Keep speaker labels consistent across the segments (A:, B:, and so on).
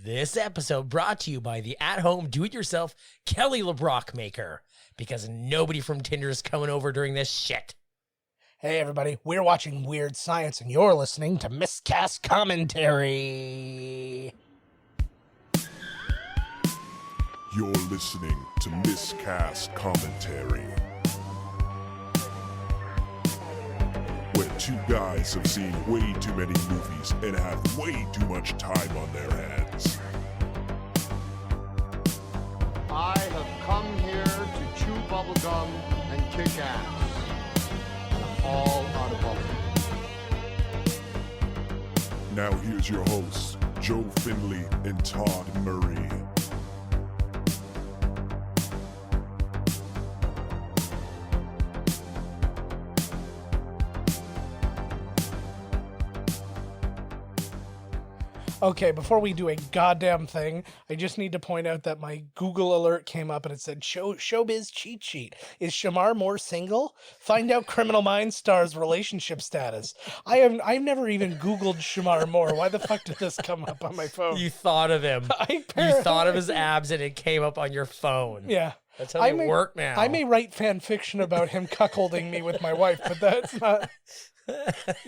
A: This episode brought to you by the at-home do-it-yourself Kelly LeBrock maker, because nobody from Tinder is coming over during this shit.
B: Hey everybody, we're watching Weird Science and you're listening to Miscast Commentary.
C: You're listening to Miscast Commentary, where two guys have seen way too many movies and have way too much time on their hands.
D: I have come here to chew bubblegum and kick ass. And I'm all out of bubblegum.
C: Now here's your hosts, Joe Finley and Todd Murray.
B: Okay, before we do a goddamn thing, I just need to point out that my Google alert came up and it said, Showbiz cheat sheet. Is Shamar Moore single? Find out Criminal Minds star's relationship status. I've never even Googled Shamar Moore. Why the fuck did this come up on my phone?
A: You thought of him. You thought of his abs and it came up on your phone.
B: Yeah.
A: That's how they work now.
B: I may write fan fiction about him cuckolding me with my wife, but that's not...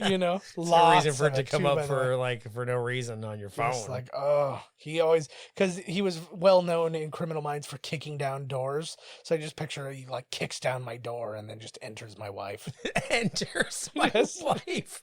B: You know,
A: no reason for it to come up for no reason on your phone.
B: It's like, oh, he always, because he was well known in Criminal Minds for kicking down doors. So I just picture he like kicks down my door and then just enters my wife.
A: Enters my wife.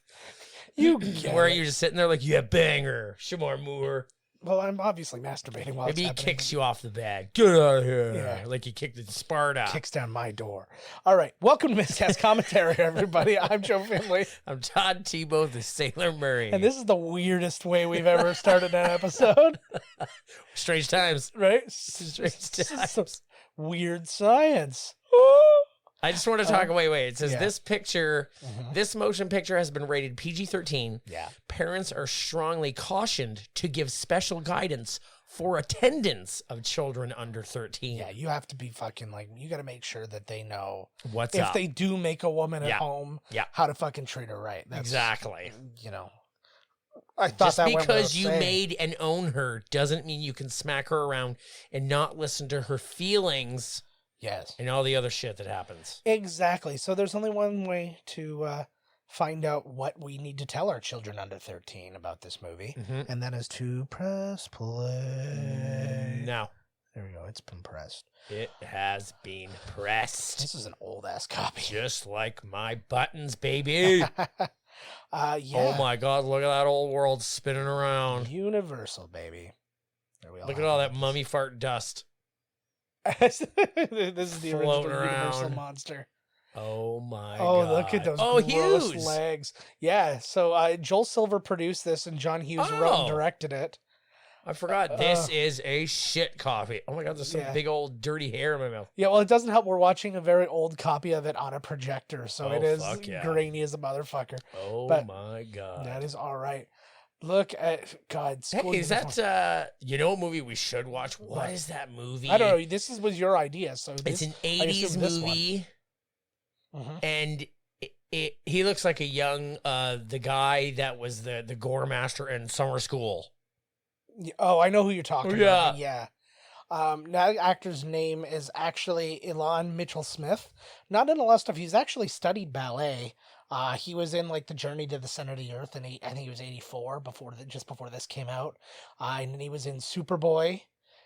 B: You
A: where are you just sitting there like, yeah, banger, Shamar Moore.
B: Well, I'm obviously masturbating while
A: maybe
B: it's
A: he
B: happening.
A: kicks you off the bed. Get out of here.
B: Yeah.
A: Like he kicked the Sparta.
B: Kicks down my door. All right. Welcome to Miscast Commentary, everybody. I'm Joe Finley.
A: I'm Todd Tebow, the Sailor Murray.
B: And this is the weirdest way we've ever started an episode.
A: Strange times.
B: Right?
A: Strange times.
B: Weird Science.
A: I just want to talk. Wait. It says this picture,
B: Mm-hmm.
A: this motion picture has been rated PG-13.
B: Yeah.
A: Parents are strongly cautioned to give special guidance for attendance of children under 13.
B: Yeah, you have to be fucking like, you got to make sure that they know
A: what's
B: if
A: up.
B: they do make a woman at home, how to fucking treat her right. That's,
A: exactly.
B: You know, I thought
A: just
B: that
A: because you made and own her doesn't mean you can smack her around and not listen to her feelings.
B: Yes.
A: And all the other shit that happens.
B: Exactly. So there's only one way to find out what we need to tell our children under 13 about this movie, and that is to press play.
A: Now.
B: There we go. It's been pressed.
A: It has been pressed.
B: This is an old-ass copy.
A: Just like my buttons, baby.
B: Yeah.
A: Oh, my God. Look at that old world spinning around.
B: Universal, baby. There we
A: Look at all that mummy fart dust.
B: This is the
A: floating
B: original Universal
A: around.
B: monster.
A: Oh my god.
B: Oh, look at those gross
A: Hughes.
B: legs. Yeah, so Joel Silver produced this and John Hughes wrote and directed it.
A: I forgot. This is a shit copy. Oh my god, there's some big old dirty hair in my mouth.
B: Yeah, well, it doesn't help. We're watching a very old copy of it on a projector, so it is grainy as a motherfucker.
A: Oh my god.
B: That is all right. Look at God.
A: Hey, is that you know a movie we should watch? What is that movie?
B: I don't know. This was your idea, so
A: it's an 80s movie, and he looks like a young the guy that was the gore master in Summer School.
B: Oh, I know who you're talking about. Yeah. That actor's name is actually Elon Mitchell Smith. Not in a lot of stuff. He's actually studied ballet. He was in like the Journey to the Center of the Earth, and I think he was 84 just before this came out. And then he was in Superboy,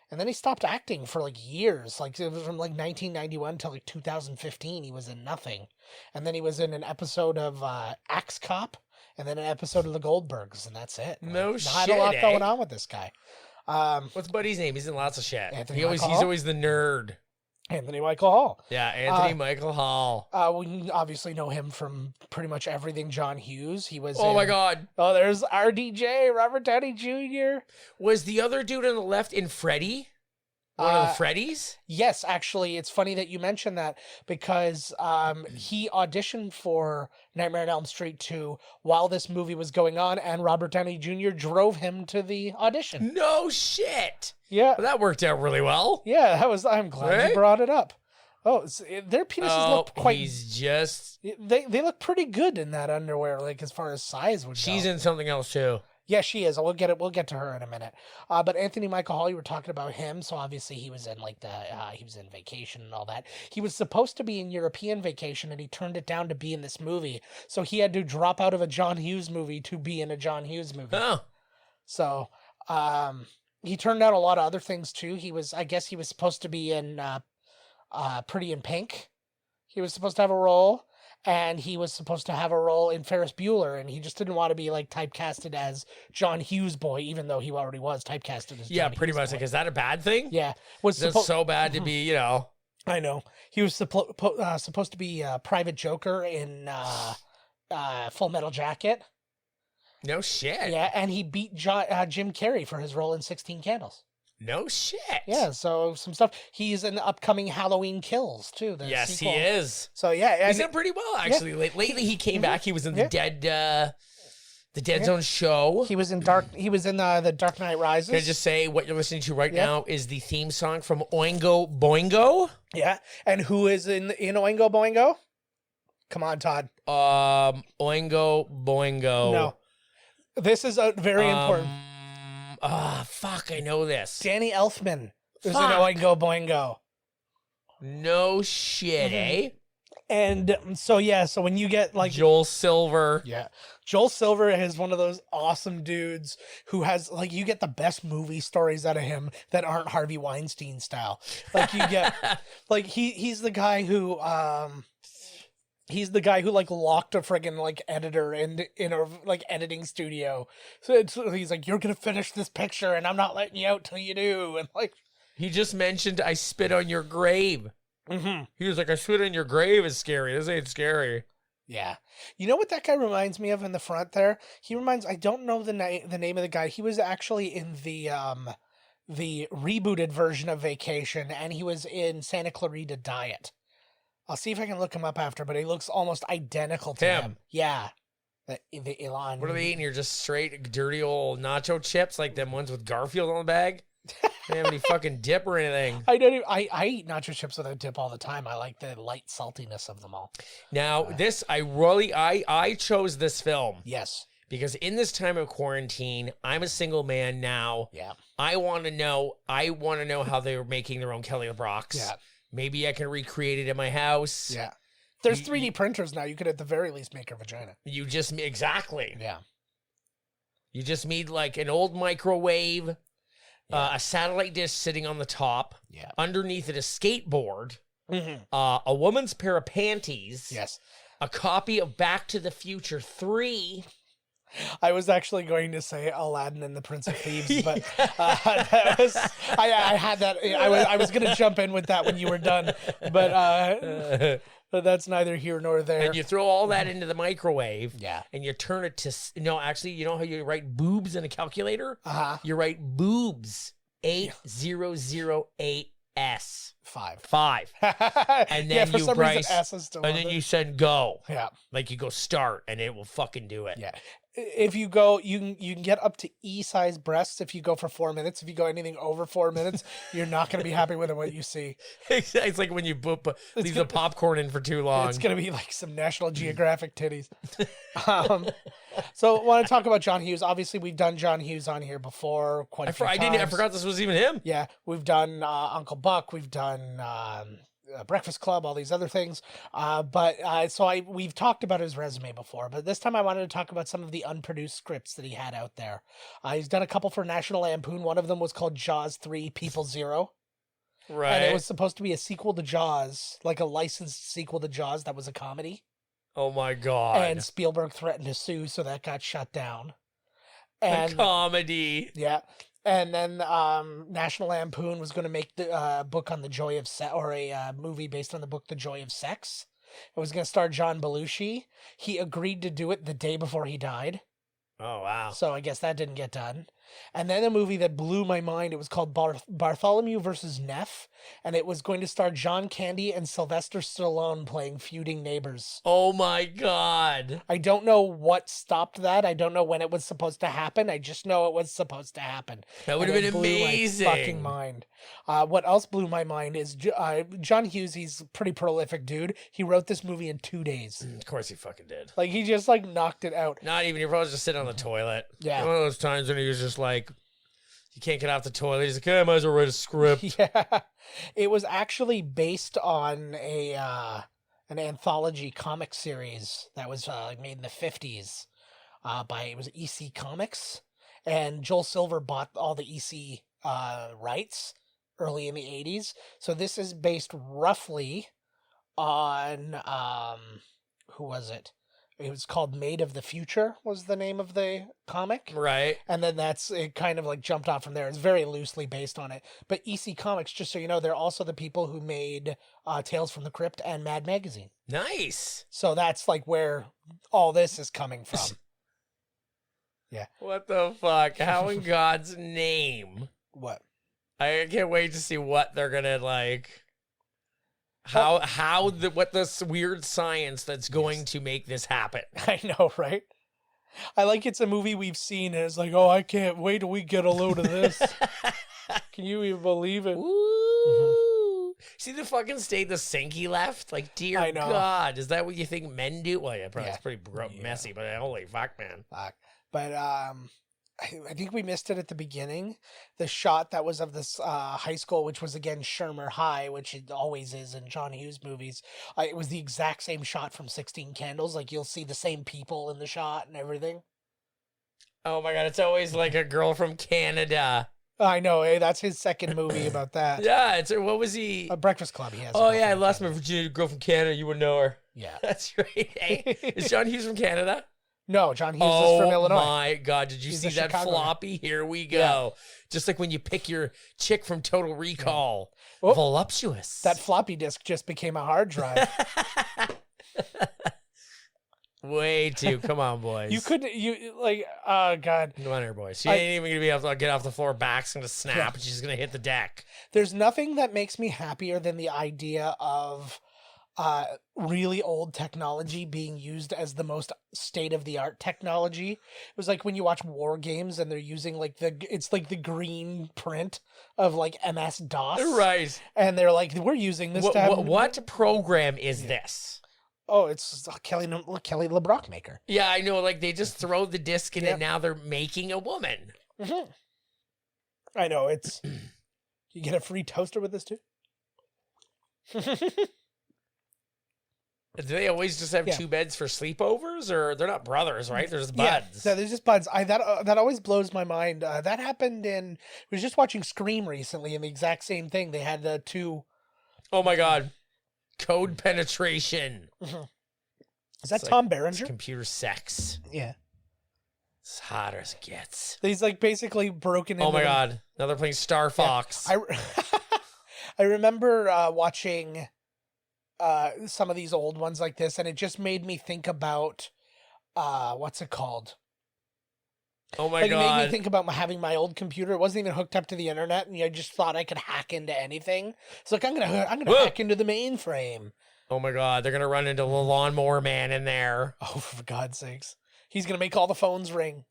B: and then he stopped acting for like years. Like it was from like 1991 till like 2015. He was in nothing, and then he was in an episode of Axe Cop, and then an episode of The Goldbergs, and that's it.
A: No
B: shit.
A: Not
B: a lot going on with this guy.
A: What's Buddy's name? He's in lots of shit.
B: He's
A: always the nerd.
B: Anthony Michael Hall.
A: Yeah, Anthony Michael Hall.
B: We obviously know him from pretty much everything John Hughes. He was
A: my god.
B: Oh, there's RDJ, Robert Downey Jr.
A: Was the other dude on the left in Freddy? One of the Freddies?
B: Yes, actually, it's funny that you mentioned that because he auditioned for Nightmare on Elm Street 2 while this movie was going on, and Robert Downey Jr. drove him to the audition.
A: No shit.
B: Yeah.
A: Well, that worked out really well.
B: Yeah, I'm glad you brought it up. Oh, their penises look quite...
A: He's just...
B: They look pretty good in that underwear, like as far as size would go.
A: She's in something else too.
B: Yeah, she is. We'll get to her in a minute. But Anthony Michael Hall, you were talking about him. So obviously he was in he was in Vacation and all that. He was supposed to be in European Vacation and he turned it down to be in this movie. So he had to drop out of a John Hughes movie to be in a John Hughes movie.
A: Oh.
B: So, he turned down a lot of other things too. I guess he was supposed to be in, Pretty in Pink. He was supposed to have a role. And he was supposed to have a role in Ferris Bueller, and he just didn't want to be like typecasted as John Hughes boy, even though he already was typecasted as John
A: pretty
B: Hughes
A: much.
B: boy.
A: Like, is that a bad thing?
B: Yeah,
A: It's so bad to be,
B: I know he was supposed to be Private Joker in Full Metal Jacket.
A: No shit.
B: Yeah, and he beat Jim Carrey for his role in 16 Candles.
A: No shit.
B: Yeah, so some stuff. He's in the upcoming Halloween Kills too.
A: Yes,
B: sequel.
A: he is.
B: So yeah,
A: He's done pretty well actually.
B: Yeah.
A: Lately, he came back. He was in the Dead
B: Yeah.
A: Zone show.
B: He was in the Dark Knight Rises.
A: Can I just say what you're listening to right now is the theme song from Oingo Boingo?
B: Yeah, and who is in Oingo Boingo? Come on, Todd.
A: Oingo Boingo.
B: No, this is a very important.
A: Fuck, I know this.
B: Danny Elfman is in
A: Fuck.
B: Oingo Boingo.
A: No shit, eh?
B: And so when you get like
A: Joel Silver.
B: yeah, Joel Silver is one of those awesome dudes who has like you get the best movie stories out of him that aren't Harvey Weinstein style. Like you get like he's the guy who like locked a friggin' like editor in a like editing studio. So he's like, you're gonna finish this picture and I'm not letting you out till you do. And like
A: He just mentioned I spit on your grave.
B: mm-hmm.
A: He was like, I spit on your grave is scary. This ain't scary.
B: Yeah. You know what that guy reminds me of in the front there? I don't know the name of the guy. He was actually in the rebooted version of Vacation, and he was in Santa Clarita Diet. I'll see if I can look him up after, but he looks almost identical to him. Yeah. The Elon.
A: What are they eating here? Just straight dirty old nacho chips like them ones with Garfield on the bag? They don't have any fucking dip or anything.
B: I eat nacho chips with a dip all the time. I like the light saltiness of them all.
A: Now, I chose this film.
B: Yes.
A: Because in this time of quarantine, I'm a single man now.
B: Yeah.
A: I want to know how they're making their own Kelly LeBrocks.
B: Yeah.
A: Maybe I can recreate it in my house.
B: Yeah. There's 3D printers now. You could at the very least make your vagina.
A: Exactly.
B: Yeah.
A: You just need like an old microwave, a satellite dish sitting on the top.
B: Yeah.
A: Underneath it, a skateboard,
B: Mm-hmm.
A: a woman's pair of panties.
B: Yes.
A: A copy of Back to the Future 3.
B: I was actually going to say Aladdin and the Prince of Thieves, but that was I had that. I was going to jump in with that when you were done, but that's neither here nor there.
A: And you throw all that into the microwave.
B: Yeah.
A: And you turn it to actually, you know how you write boobs in a calculator?
B: Uh-huh.
A: You write boobs 8008S.
B: 5.
A: And then
B: for
A: you
B: some
A: price,
B: reason, S is still
A: and
B: on
A: then
B: it.
A: you send go.
B: Yeah.
A: Like you go start and it will fucking do it.
B: Yeah. If you go, you can get up to E-size breasts if you go for 4 minutes. If you go anything over 4 minutes, you're not going to be happy with what you see.
A: It's like when you leave the popcorn in for too long.
B: It's going to be like some National Geographic titties. So I want to talk about John Hughes. Obviously, we've done John Hughes on here before quite a few times.
A: I forgot this was even him.
B: Yeah, we've done Uncle Buck. We've done Breakfast Club, all these other things. We've talked about his resume before, but this time I wanted to talk about some of the unproduced scripts that he had out there. He's done a couple for National Lampoon. One of them was called Jaws 3 People Zero.
A: Right.
B: And it was supposed to be a sequel to Jaws, like a licensed sequel to Jaws that was a comedy.
A: Oh my God.
B: And Spielberg threatened to sue, so that got shut down.
A: A comedy.
B: Yeah. And then National Lampoon was going to make the book on the joy of sex, or a movie based on the book The Joy of Sex. It was going to star John Belushi. He agreed to do it the day before he died.
A: Oh, wow.
B: So I guess that didn't get done. And then a movie that blew my mind, it was called Bartholomew versus Neff, and it was going to star John Candy and Sylvester Stallone playing feuding neighbors.
A: Oh my God.
B: I don't know what stopped that. I don't know when it was supposed to happen. I just know it was supposed to happen.
A: That would have been amazing.
B: My fucking mind. What else blew my mind is John Hughes. He's a pretty prolific dude. He wrote this movie in 2 days.
A: Of course he fucking did.
B: Like, he just, like, knocked it out.
A: Not even, you're probably just sitting on the toilet.
B: Yeah.
A: One of those times when he was just like, you can't get off the toilet. He's like, I might as well write a script.
B: Yeah. It was actually based on an anthology comic series that was made in the 50s by, it was EC Comics. And Joel Silver bought all the EC rights early in the 80s. So this is based roughly on, who was it? It was called Made of the Future was the name of the comic.
A: Right.
B: And then it kind of like jumped off from there. It's very loosely based on it. But EC Comics, just so you know, they're also the people who made Tales from the Crypt and Mad Magazine.
A: Nice.
B: So that's like where all this is coming from. Yeah.
A: What the fuck? How in God's name?
B: What?
A: I can't wait to see what they're gonna like. What this weird science that's going to make this happen.
B: I know, right? I like it's a movie we've seen and it's like, oh, I can't wait till we get a load of this. Can you even believe it?
A: Ooh. See the fucking state the sink he left? Like, dear
B: I know.
A: God, is that what you think men do? Well, yeah, probably
B: Yeah.
A: it's pretty messy, but holy fuck, man.
B: Fuck. But I think we missed it at the beginning. The shot that was of this high school, which was again Shermer High, which it always is in John Hughes movies. It was the exact same shot from 16 Candles. Like, you'll see the same people in the shot and everything.
A: Oh my God, it's always like a girl from Canada.
B: I know, that's his second movie about that.
A: Yeah, what was he?
B: A Breakfast Club, he has.
A: Oh yeah, I lost my virginity to a girl from Canada. You would know her.
B: Yeah.
A: That's right. Hey, is John Hughes from Canada?
B: No, John Hughes is from Illinois.
A: Oh my God, did you
B: He's
A: see
B: a
A: that
B: Chicago
A: floppy? Here we go.
B: Yeah.
A: Just like when you pick your chick from Total Recall.
B: Oh,
A: voluptuous.
B: that floppy disk just became a hard drive.
A: Way too. Come on, boys.
B: Oh God.
A: Come on here, boys. She ain't even going to be able to get off the floor. Back's going to snap
B: Yeah.
A: and she's going to hit the deck.
B: There's nothing that makes me happier than the idea of really old technology being used as the most state-of-the-art technology. It was like when you watch war games and they're using like it's like the green print of like MS-DOS.
A: Right.
B: And they're like, we're using this
A: what program is this?
B: Oh, it's Kelly LeBrock maker.
A: Yeah, I know. Like, they just throw the disc in and now they're making a woman.
B: Mm-hmm. I know. It's you get a free toaster with this too.
A: Do they always just have two beds for sleepovers, or they're not brothers, right? They're just buds.
B: Yeah, they're just buds. That always blows my mind. That happened I was just watching Scream recently, and the exact same thing. They had the two.
A: Oh my God, code penetration.
B: Mm-hmm. Is that Tom Berenger?
A: Computer sex.
B: Yeah,
A: it's hot as it gets.
B: He's like basically broken into.
A: Oh my God, now they're playing Star Fox.
B: Yeah. I remember watching some of these old ones like this, and it just made me think about what's it called?
A: Oh my God.
B: It made me think about having my old computer. It wasn't even hooked up to the internet, and I just thought I could hack into anything. It's like I'm gonna hack into the mainframe.
A: Oh my God, they're gonna run into the lawnmower man in there.
B: Oh, for God's sakes. He's gonna make all the phones ring.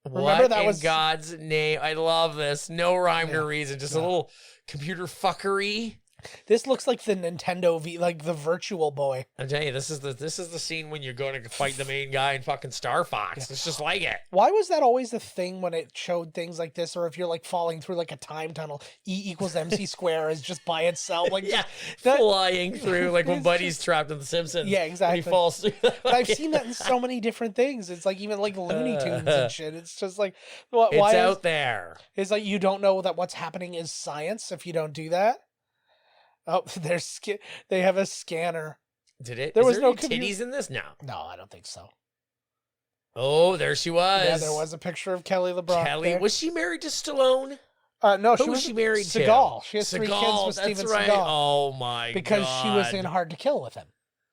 A: Remember that was God's name. I love this. No rhyme or reason, just a little computer fuckery.
B: This looks like the Nintendo like the Virtual Boy.
A: I tell you, this is the scene when you're going to fight the main guy in fucking Star Fox. Yeah. It's just like it.
B: Why was that always the thing when it showed things like this, or if you're like falling through like a time tunnel, E=MC square is just by itself, like
A: flying through, like when Buddy's trapped in The Simpsons.
B: Yeah, exactly.
A: He falls through.
B: But I've seen that in so many different things. It's like even like Looney Tunes and shit. It's just like
A: it's out there.
B: It's like you don't know that what's happening is science if you don't do that. Oh, they have a scanner.
A: Did it?
B: There was no
A: titties in this? No.
B: No, I don't think so.
A: Oh, there she was.
B: Yeah, there was a picture of Kelly LeBrock.
A: Kelly, was she married to Stallone?
B: No,
A: Who was she married to?
B: Seagal. She has 3 kids with Steven
A: right.
B: Seagal.
A: Oh my
B: because
A: God.
B: She was in Hard to Kill with him.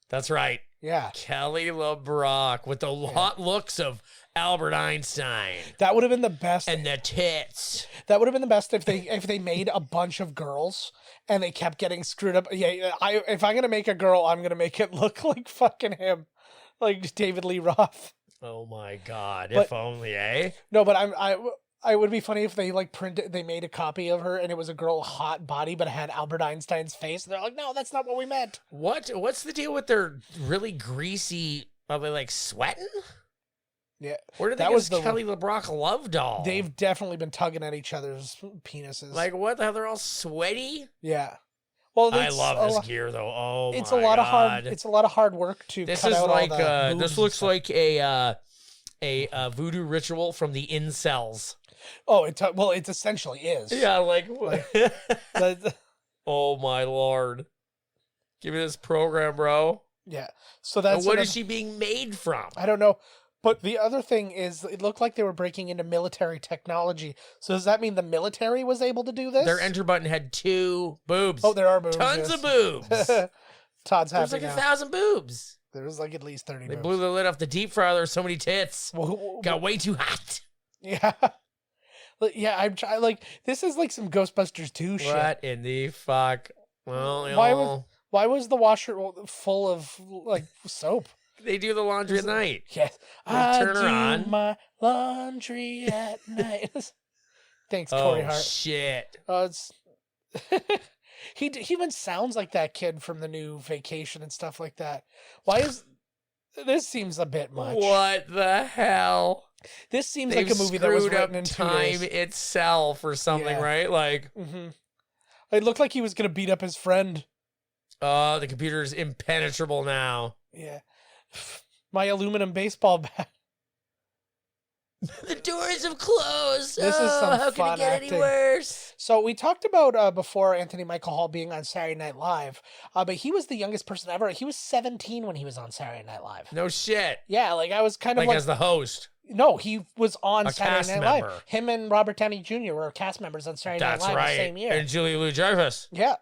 A: That's right.
B: Yeah.
A: Kelly LeBrock with the hot looks of Albert Einstein.
B: That would have been the best.
A: And the tits.
B: That would have been the best if they made a bunch of girls and they kept getting screwed up. Yeah, if I'm gonna make a girl, I'm gonna make it look like fucking him, like David Lee Roth.
A: Oh my God!
B: But,
A: if only, eh?
B: No, but I would be funny if they like they made a copy of her and it was a girl hot body, but it had Albert Einstein's face. And they're like, no, that's not what we meant.
A: What's the deal with their really greasy? Are they like sweating?
B: Yeah,
A: Where did they get the Kelly LeBrock love doll?
B: They've definitely been tugging at each other's penises.
A: Like what the hell? They're all sweaty.
B: Yeah. Well,
A: I love this gear though. Oh,
B: it's
A: my
B: a lot
A: God.
B: of hard. It's a lot of hard work to.
A: This
B: cut
A: is
B: out
A: like
B: all the
A: this looks like a voodoo ritual from the incels.
B: Oh, it essentially is.
A: Yeah, like
B: the,
A: oh my Lord, give me this program, bro.
B: Yeah. So that's
A: what is she being made from?
B: I don't know. But the other thing is, it looked like they were breaking into military technology. So does that mean the military was able to do this?
A: Their enter button had 2 boobs.
B: Oh, there are boobs.
A: Tons of boobs.
B: Todd's happy.
A: There's like 1,000 boobs.
B: There's like at least 30
A: They
B: boobs.
A: blew the lid off the deep fryer. There were so many tits. Got way too hot.
B: Yeah. Yeah, I'm trying. Like, this is like some Ghostbusters 2 shit.
A: What in the fuck? Well,
B: why was the washer full of like soap?
A: They do the laundry at night.
B: Yes.
A: I turn her on.
B: My laundry at night. Thanks, Corey Hart.
A: Oh, shit.
B: It's he even sounds like that kid from the new Vacation and stuff like that. Why is this seems a bit much?
A: What the hell?
B: This seems like a movie that was written in 2
A: time
B: days.
A: itself or something, right? Like,
B: it looked like he was gonna beat up his friend.
A: The computer is impenetrable now.
B: Yeah. My aluminum baseball bat.
A: The doors have closed.
B: This is some
A: how
B: fun
A: can it get
B: acting.
A: any worse?
B: So we talked about before Anthony Michael Hall being on Saturday Night Live, but he was the youngest person ever. He was 17 when he was on Saturday Night Live.
A: No shit.
B: Yeah, like I was kind of
A: like as the host.
B: No, he was on
A: A
B: Saturday
A: cast
B: Night
A: member.
B: Live. Him and Robert Downey Jr. were cast members on Saturday
A: That's
B: Night Live
A: right.
B: the same year.
A: And Julia Louis-Dreyfus.
B: Yeah.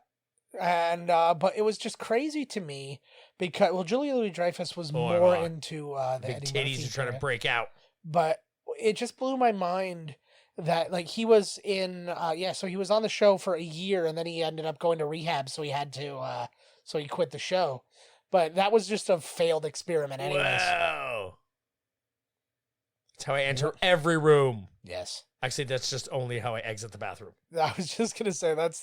B: And but it was just crazy to me because Julia Louis-Dreyfus was more into the
A: big
B: Eddie
A: titties
B: Murphy
A: are trying to
B: era.
A: break out.
B: But it just blew my mind that like he was in so he was on the show for a year and then he ended up going to rehab, so he had to so he quit the show. But that was just a failed experiment anyways.
A: Wow. That's how I enter every room.
B: Yes.
A: Actually, that's just only how I exit the bathroom.
B: I was just gonna say that's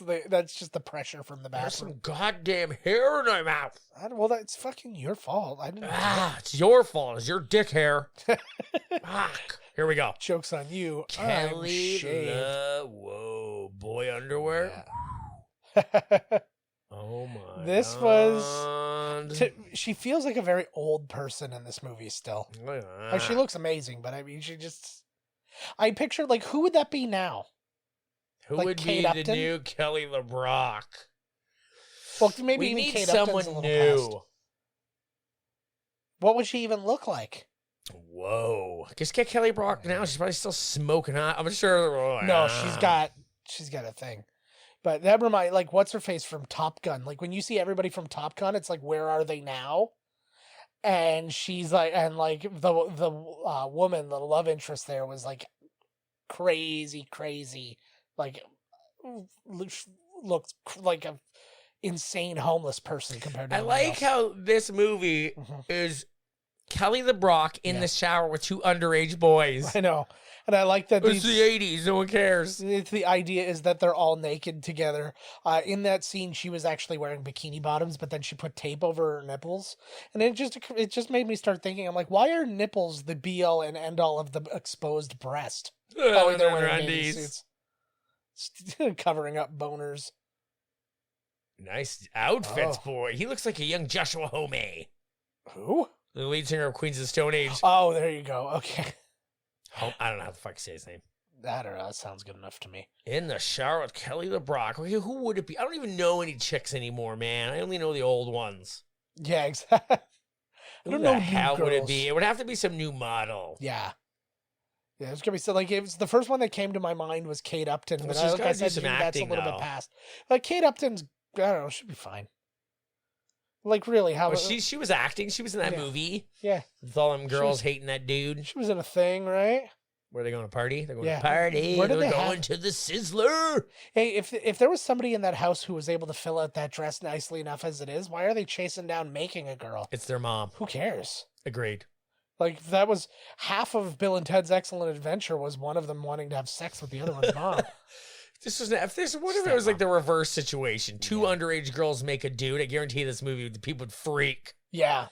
B: just the pressure from the
A: There's
B: bathroom.
A: some goddamn hair in my mouth.
B: Well, that's fucking your fault. I didn't.
A: It's your fault. It's your dick hair. Fuck. Here we go.
B: Joke's on you.
A: Kelly whoa, boy underwear.
B: Yeah.
A: Oh my.
B: This was. She feels like a very old person in this movie still. Like, she looks amazing, but I mean, she just. I pictured like who would that be now?
A: Who
B: like
A: would
B: Kate
A: be
B: Upton?
A: the new Kelly LeBrock?
B: Well, maybe
A: we
B: even
A: need
B: Kate
A: someone
B: Upton's a
A: new.
B: little past. What would she even look like?
A: Whoa! Just get Kelly LeBrock now. She's probably still smoking hot. I'm sure.
B: No, she's got a thing. But that reminds, like, what's her face from Top Gun? Like when you see everybody from Top Gun, it's like, where are they now? And she's like, and like the woman, the love interest there was like crazy, like looked like a insane homeless person compared to.
A: I like
B: else.
A: how this movie is Kelly LeBrock in the shower with 2 underage boys.
B: I know. And I like that
A: It's the 80s. No one cares.
B: The idea is that they're all naked together. In that scene, she was actually wearing bikini bottoms, but then she put tape over her nipples. And it just made me start thinking, I'm like, why are nipples the be-all and end-all of the exposed breast? Oh, they're wearing bathing suits. Covering up boners.
A: Nice outfits, boy. He looks like a young Joshua Homme.
B: Who?
A: The lead singer of Queens of the Stone Age.
B: Oh, there you go. Okay.
A: I don't know how the fuck to say his name.
B: I don't know. That sounds good enough to me.
A: In the shower with Kelly LeBrock. Okay, who would it be? I don't even know any chicks anymore, man. I only know the old ones.
B: Yeah, exactly. I don't know.
A: How would it be? It would have to be some new model.
B: Yeah. Yeah, it's gonna be so. Like, it was the first one that came to my mind was Kate Upton, but
A: she's
B: like
A: gotta
B: I
A: do
B: said,
A: some
B: that's a
A: acting
B: little
A: now.
B: bit past. Like Kate Upton's, I don't know, should be fine. Like, really, how...
A: Well, she was acting. She was in that movie.
B: Yeah.
A: With all them girls hating that dude.
B: She was in a thing, right?
A: Where are they going to party? They're going
B: Yeah.
A: to party.
B: Where did
A: They're
B: they
A: going to the Sizzler.
B: Hey, if there was somebody in that house who was able to fill out that dress nicely enough as it is, why are they chasing down making a girl?
A: It's their mom.
B: Who cares?
A: Agreed.
B: Like, that was half of Bill and Ted's Excellent Adventure was one of them wanting to have sex with the other one's mom.
A: What if it was like the reverse situation? Two underage girls make a dude. I guarantee this movie, the people would freak.
B: Yeah.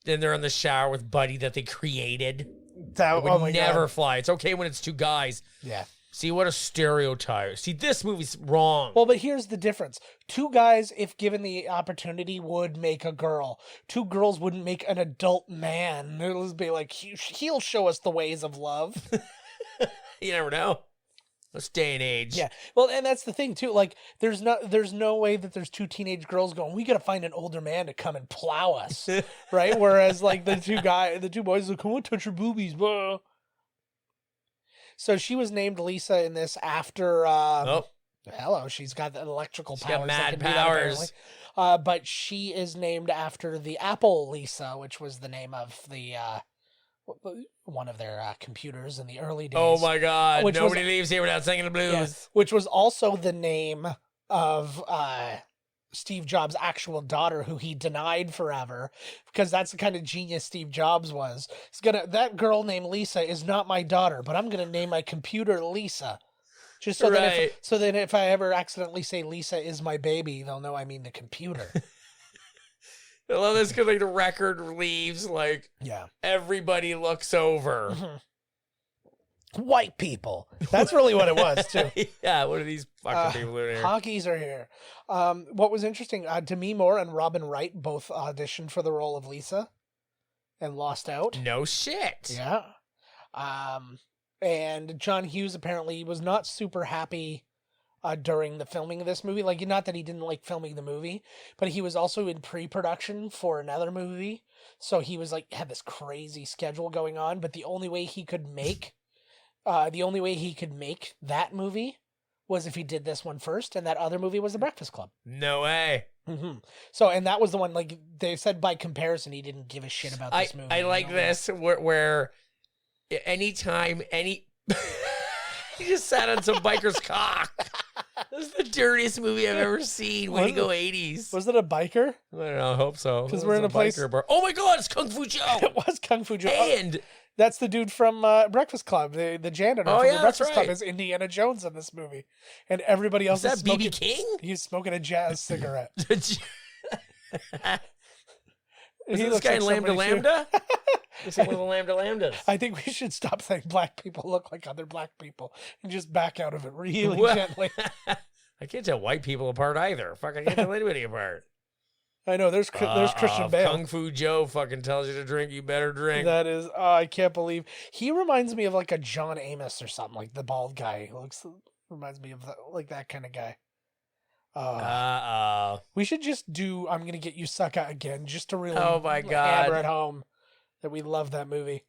A: Then they're in the shower with Buddy that they created.
B: That
A: would never fly. It's okay when it's two guys.
B: Yeah.
A: See, what a stereotype. See, this movie's wrong.
B: Well, but here's the difference. Two guys, if given the opportunity, would make a girl. Two girls wouldn't make an adult man. It'll be like, he'll show us the ways of love.
A: You never know. This day and age.
B: Yeah. Well, and that's the thing too. Like, there's no way that there's two teenage girls going, we gotta find an older man to come and plow us. Right? Whereas like the two boys like, come on, touch your boobies, bro. So she was named Lisa in this after hello, she's got the electrical powers.
A: Got mad powers.
B: But she is named after the Apple Lisa, which was the name of the one of their computers in the early days.
A: Oh my God! Nobody leaves here without singing the blues.
B: Yeah, which was also the name of Steve Jobs' actual daughter, who he denied forever, because that's the kind of genius Steve Jobs was. That girl named Lisa is not my daughter, but I'm gonna name my computer Lisa, just so that if I ever accidentally say Lisa is my baby, they'll know I mean the computer.
A: I love this because like the record leaves, like everybody looks over.
B: White people. That's really what it was too.
A: Yeah, what are these fucking people doing here?
B: Hockeys are here. What was interesting, Demi Moore and Robin Wright both auditioned for the role of Lisa and lost out.
A: No shit.
B: Yeah. And John Hughes apparently was not super happy during the filming of this movie. Like, not that he didn't like filming the movie, but he was also in pre-production for another movie. So he was like, had this crazy schedule going on, but the only way he could make that movie was if he did this one first, and that other movie was The Breakfast Club.
A: No way.
B: Mm-hmm. So, and that was the one, like, they said by comparison, he didn't give a shit about this movie.
A: I like this, where anytime he just sat on some biker's cock. This is the dirtiest movie I've ever seen. Way to go, 80s.
B: Was it a biker?
A: I don't know. I hope so.
B: Because we're in a place.
A: Bar. Oh my God, it's Kung Fu Joe.
B: It was Kung Fu Joe.
A: And
B: that's the dude from Breakfast Club. The janitor from the Breakfast Club is Indiana Jones in this movie. And everybody else is smoking.
A: BB King?
B: He's smoking a jazz cigarette.
A: Is this guy in Lambda Lambda? Is he one of the Lambda Lambdas?
B: I think we should stop saying black people look like other black people and just back out of it really gently.
A: I can't tell white people apart either. Fuck, I can't tell anybody apart.
B: I know, there's Christian Bale.
A: Kung Fu Joe fucking tells you to drink, you better drink.
B: That is, I can't believe. He reminds me of like a John Amos or something, like the bald guy. Reminds me of like that kind of guy. We should just do I'm Gonna Get You Sucker again, just to really hammer at home that we love that movie.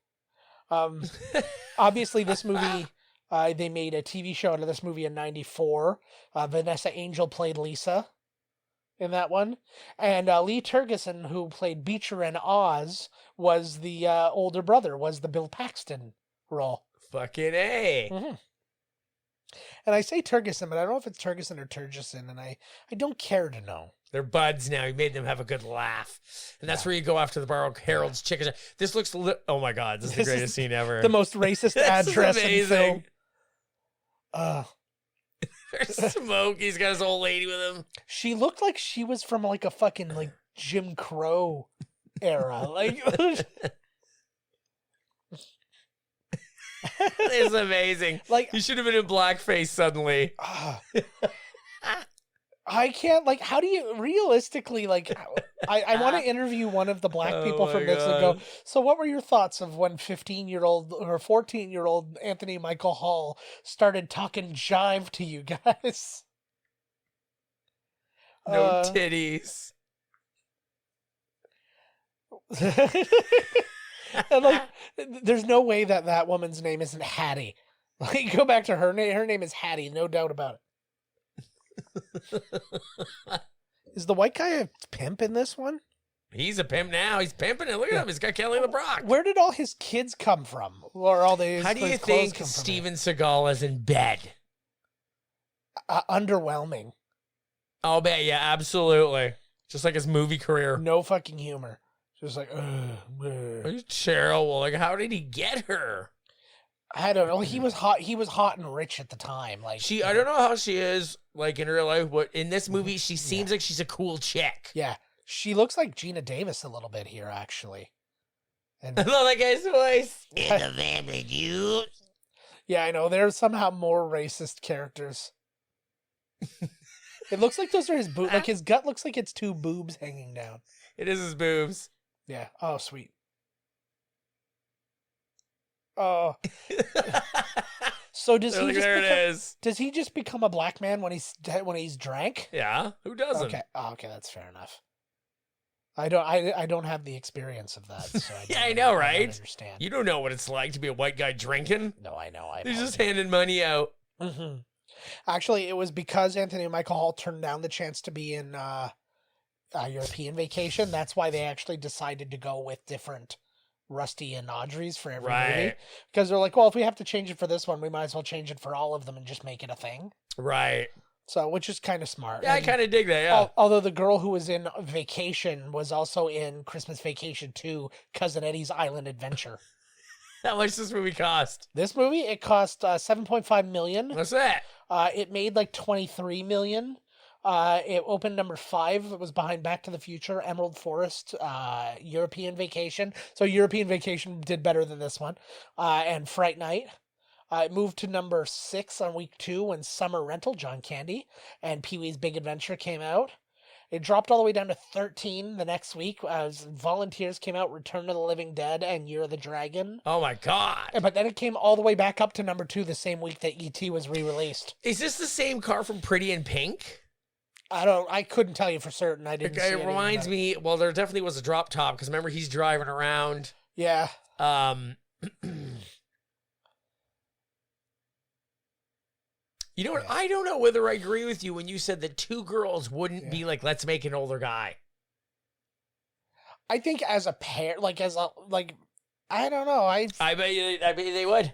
B: Obviously, this movie, they made a TV show out of this movie in '94. Vanessa Angel played Lisa in that one. And Lee Tergesen, who played Beecher in Oz, was the older brother, was the Bill Paxton role.
A: Fucking A.
B: Mm-hmm. And I say Tergesen, but I don't know if it's Tergesen or Tergesen, and I don't care to know.
A: They're buds now. He made them have a good laugh. And that's where you go after the bar. Harold's Chicken. This looks... oh, my God. This is the greatest scene ever.
B: The most racist address in film.
A: There's smoke. He's got his old lady with him.
B: She looked like she was from like a fucking like Jim Crow era. Like...
A: It's amazing.
B: Like,
A: he should have been in blackface suddenly.
B: I can't, like, how do you realistically, like, I want to interview one of the black people from this and go, so what were your thoughts of when 15-year-old or 14-year-old Anthony Michael Hall started talking jive to you guys?
A: No titties.
B: And like, there's no way that woman's name isn't Hattie. Like, go back to her name. Her name is Hattie, no doubt about it. Is the white guy a pimp in this one?
A: He's a pimp now. He's pimping it. Look at him. He's got Kelly LeBrock.
B: Where did all his kids come from? Or all these?
A: How do you think Steven Seagal is in bed?
B: Underwhelming.
A: I'll bet. Yeah, absolutely. Just like his movie career.
B: No fucking humor. Just like,
A: He's terrible. Like, how did he get her?
B: I don't know. He was hot. He was hot and rich at the time. Like
A: I don't know how she is like in real life, but in this movie, she seems like she's a cool chick.
B: Yeah, she looks like Gina Davis a little bit here, actually. And
A: I love that guy's voice. In the family, dude.
B: Yeah, I know. They're somehow more racist characters. It looks like those are his boobs. Like his gut looks like it's two boobs hanging down.
A: It is his boobs.
B: Yeah. Oh, sweet. Oh. So does he just
A: there it is.
B: Does he just become a black man when he's drank?
A: Yeah. Who doesn't?
B: Okay. Oh, okay, that's fair enough. I don't have the experience of that. So
A: yeah, I know, right?
B: I don't understand.
A: You don't know what it's like to be a white guy drinking.
B: No, I know.
A: He's just handing money out.
B: Mm-hmm. Actually, it was because Anthony Michael Hall turned down the chance to be in European Vacation. That's why they actually decided to go with different Rusty and Audrey's for every movie. Because they're like, well, if we have to change it for this one, we might as well change it for all of them and just make it a thing.
A: Right.
B: So, which is kind of smart.
A: Yeah, I kind of dig that, yeah.
B: Although the girl who was in Vacation was also in Christmas Vacation 2, Cousin Eddie's Island Adventure.
A: How much does this movie cost?
B: This movie, it cost $7.5 million.
A: What's that?
B: It made like $23 million. It opened number 5. It was behind Back to the Future, Emerald Forest, European Vacation. So European Vacation did better than this one. And Fright Night. It moved to number 6 on week 2 when Summer Rental, John Candy, and Pee-wee's Big Adventure came out. It dropped all the way down to 13 the next week as Volunteers came out, Return of the Living Dead, and Year of the Dragon.
A: Oh my God.
B: But then it came all the way back up to number 2 the same week that E.T. was re-released.
A: Is this the same car from Pretty in Pink?
B: I couldn't tell you for certain. I didn't see
A: it reminds me, well, there definitely was a drop top because remember he's driving around.
B: Yeah.
A: You know what? I don't know whether I agree with you when you said that 2 girls wouldn't be like, let's make an older guy.
B: I think as a pair, I don't know. I
A: bet they would.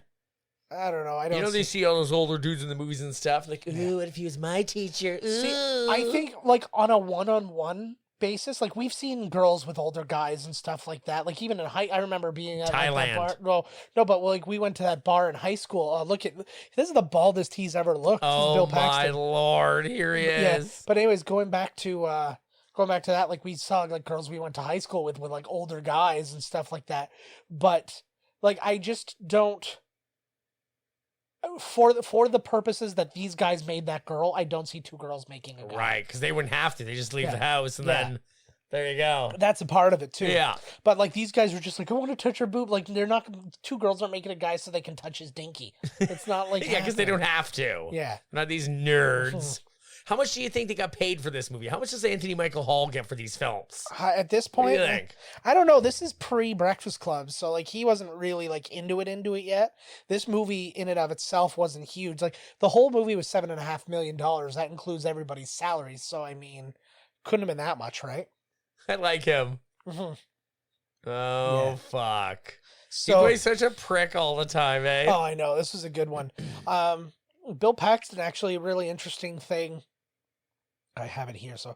B: I don't know. I don't.
A: You know, they see all those older dudes in the movies and stuff. Like, ooh, what if he was my teacher? Ooh.
B: See, I think on a one-on-one basis, we've seen girls with older guys and stuff like that. Like even in I remember being at
A: Thailand.
B: That bar. No, but we went to that bar in high school. Look at this is the baldest he's ever looked.
A: Oh
B: Bill Paxton.
A: My Lord, here he is.
B: Yeah. But anyways, going back to that, we saw girls we went to high school with older guys and stuff like that. But I just don't. For the purposes that these guys made that girl, I don't see 2 girls making a guy.
A: Right, because they wouldn't have to. They just leave the house and then there you go.
B: That's a part of it too.
A: Yeah.
B: But these guys were just I want to touch her boob. They're not 2 girls aren't making a guy so they can touch his dinky. It's not
A: yeah, because they don't have to.
B: Yeah.
A: Not these nerds. How much do you think they got paid for this movie? How much does Anthony Michael Hall get for these films?
B: At this point,
A: what do you think?
B: I don't know. This is pre-Breakfast Club, so he wasn't really into it yet. This movie in and of itself wasn't huge. The whole movie was $7.5 million. That includes everybody's salaries. So I mean, couldn't have been that much, right?
A: I like him.
B: Mm-hmm.
A: Oh yeah. Fuck!
B: So,
A: he plays such a prick all the time, eh?
B: Oh, I know. This was a good one. Bill Paxton, actually, a really interesting thing. I have it here. So,